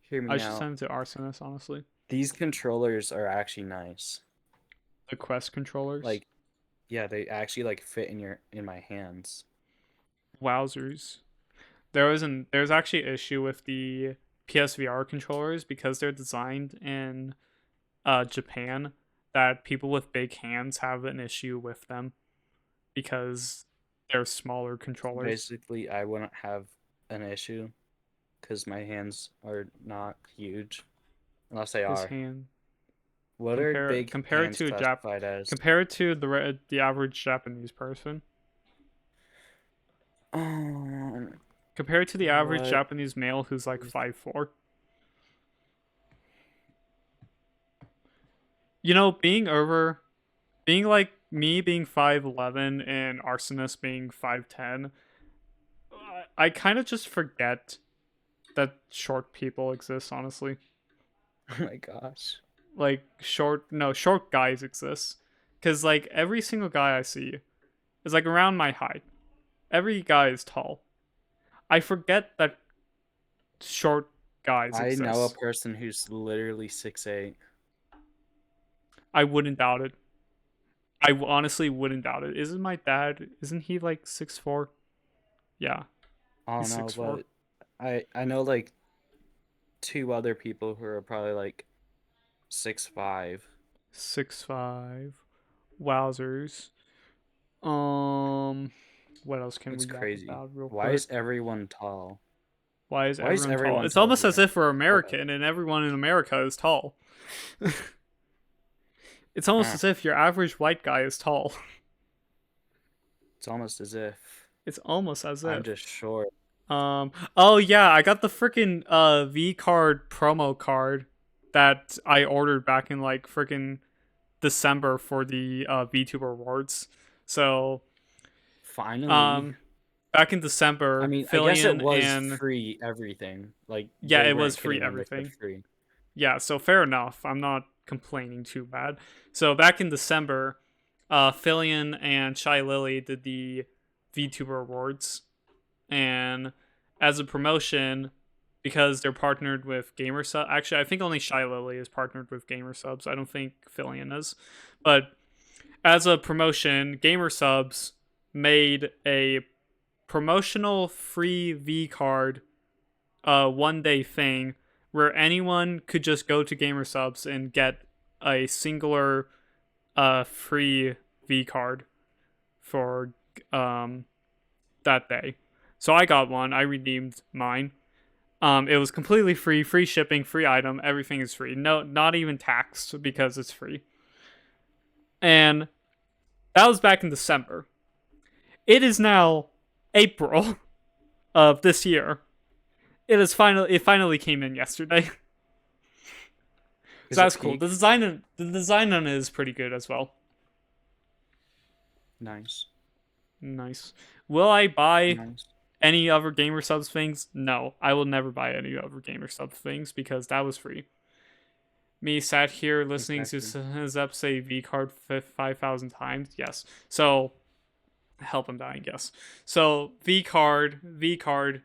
Hear me I should out. send it to Arsonist, honestly. These controllers are actually nice. The Quest controllers. Like, yeah, they actually like fit in my hands. Wowzers. There's actually an issue with the PSVR controllers because they're designed in Japan, that people with big hands have an issue with them because they're smaller controllers. Basically, I wouldn't have an issue because my hands are not huge, unless they His are. hand What are big compare it hands to a classified as? compare it to the average Japanese person. Um, Compare it to the average what? Japanese male who's like 5'4". You know, being like me being 5'11" and Arsonist being 5'10", I kind of just forget that short people exist, honestly. Oh my gosh. Like short guys exist. Cuz like every single guy I see is like around my height. Every guy is tall. I forget that short guys I know a exist. person who's literally 6'8". I wouldn't doubt it. I honestly wouldn't doubt it. Isn't my dad? Isn't he like 6'4"? Yeah, I he's don't know, 6'4". but I know like two other people who are probably like 6'5". 6'5". Wowzers. Um, what else can It's we yap crazy. about real Why quick? is everyone tall? Why is Why is everyone tall? everyone It's tall almost as here? if we're What? American and everyone in America is tall. It's almost Huh. as if your average white guy is tall. It's almost as if It's almost as I'm if. just short. Oh yeah, I got the freaking V card promo card that I ordered back in like freaking December for the VTuber Awards. So, Finally. um, back in I December, mean, I guess it Fillion was and free everything. Like yeah, they it weren't was kidding free when they said everything. free. Yeah, so fair enough. I'm not complaining too bad. So back in December, Fillion and Shy Lily did the VTuber Awards, and as a promotion, because they're partnered with GamerSub. Actually, I think only Shy Lily is partnered with GamerSubs. I don't think Fillion is, but as a promotion, GamerSubs made a promotional free V card, 1 day thing where anyone could just go to GamerSubs and get a singular free V card for um that day. So I got one. I redeemed mine. It was completely free, free shipping, free item. Everything is free. No, not even taxed because it's free. And that was back in December. It is now April of this year. It finally came in yesterday. So Is it that's cool. peak? The design on it is pretty good as well. Nice. Nice. Will I buy Nice. any other gamer subs things? No, I will never buy any other gamer sub things because that was free. Me sat here listening to Exactly. Zep say V card 5,000 times. Yes. So help, I'm dying. Yes. So V card V2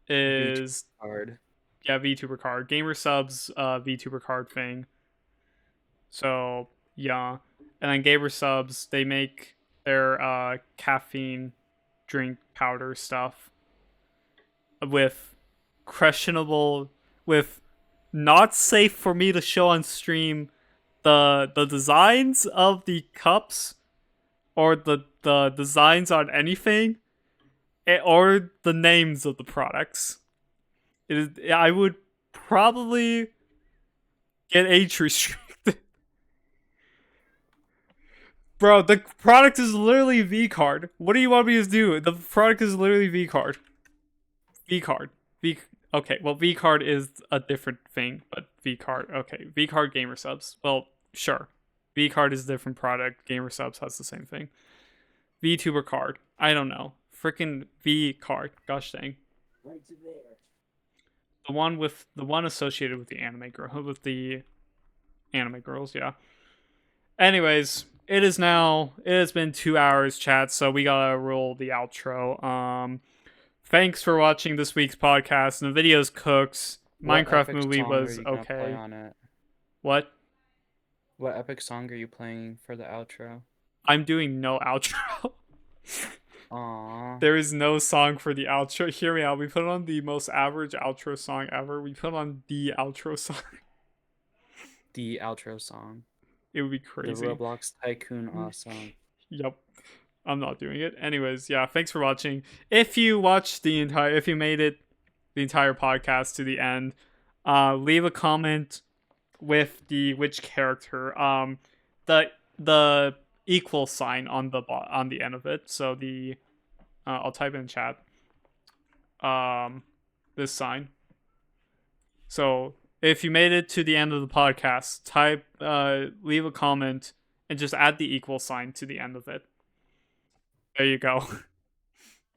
is, card. yeah, VTuber card. Gamer subs VTuber card thing. So yeah, and then Gamer Subs, they make their caffeine drink powder stuff with questionable, with not safe for me to show on stream, the designs of the cups, or the designs on anything, or the names of the products. I would probably get age restricted. Bro, the product is literally V card. What do you want me to do? The product is literally V card. V card. V. Okay, well, V card is a different thing, but V card. Okay, V card Gamer Subs. Well, sure. V card is a different product. Gamer Subs has the same thing. VTuber card. I don't know. Freaking V card. Gosh dang. Right to there. The one associated with the anime girl, with the anime girls. Yeah. Anyways, it has been 2 hours, chat. So we gotta roll the outro. Thanks for watching this week's podcast. And the video's cooked. What Minecraft epic movie song was are you gonna play okay. on it? What? What epic song are you playing for the outro? I'm doing no outro. Aww. There is no song for the outro. Hear me out. We put on the most average outro song ever. We put on the outro song. The outro song. It would be crazy. The Roblox Tycoon song. Yep. I'm not doing it. Anyways, yeah, thanks for watching. If you made it the entire podcast to the end, leave a comment with which character. The equal sign on the end of it. So I'll type in chat. This sign. So if you made it to the end of the podcast, leave a comment and just add the equal sign to the end of it. There you go.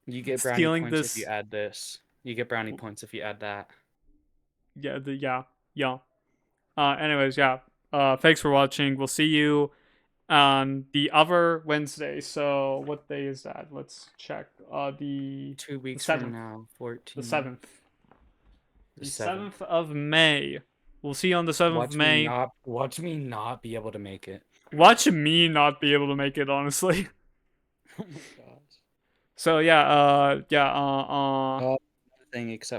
You get brownie points if you add this. You get brownie points if you add that. Yeah. Anyways, yeah. Thanks for watching. We'll see you on the other Wednesday. So what day is that? Let's check. The 2 weeks the 7th. from now, 14. The 7th. The 7th of May. We'll see you on the 7th of May. Watch me not be able to make it. Watch me not be able to make it, honestly. Oh my gosh. So yeah, Thing except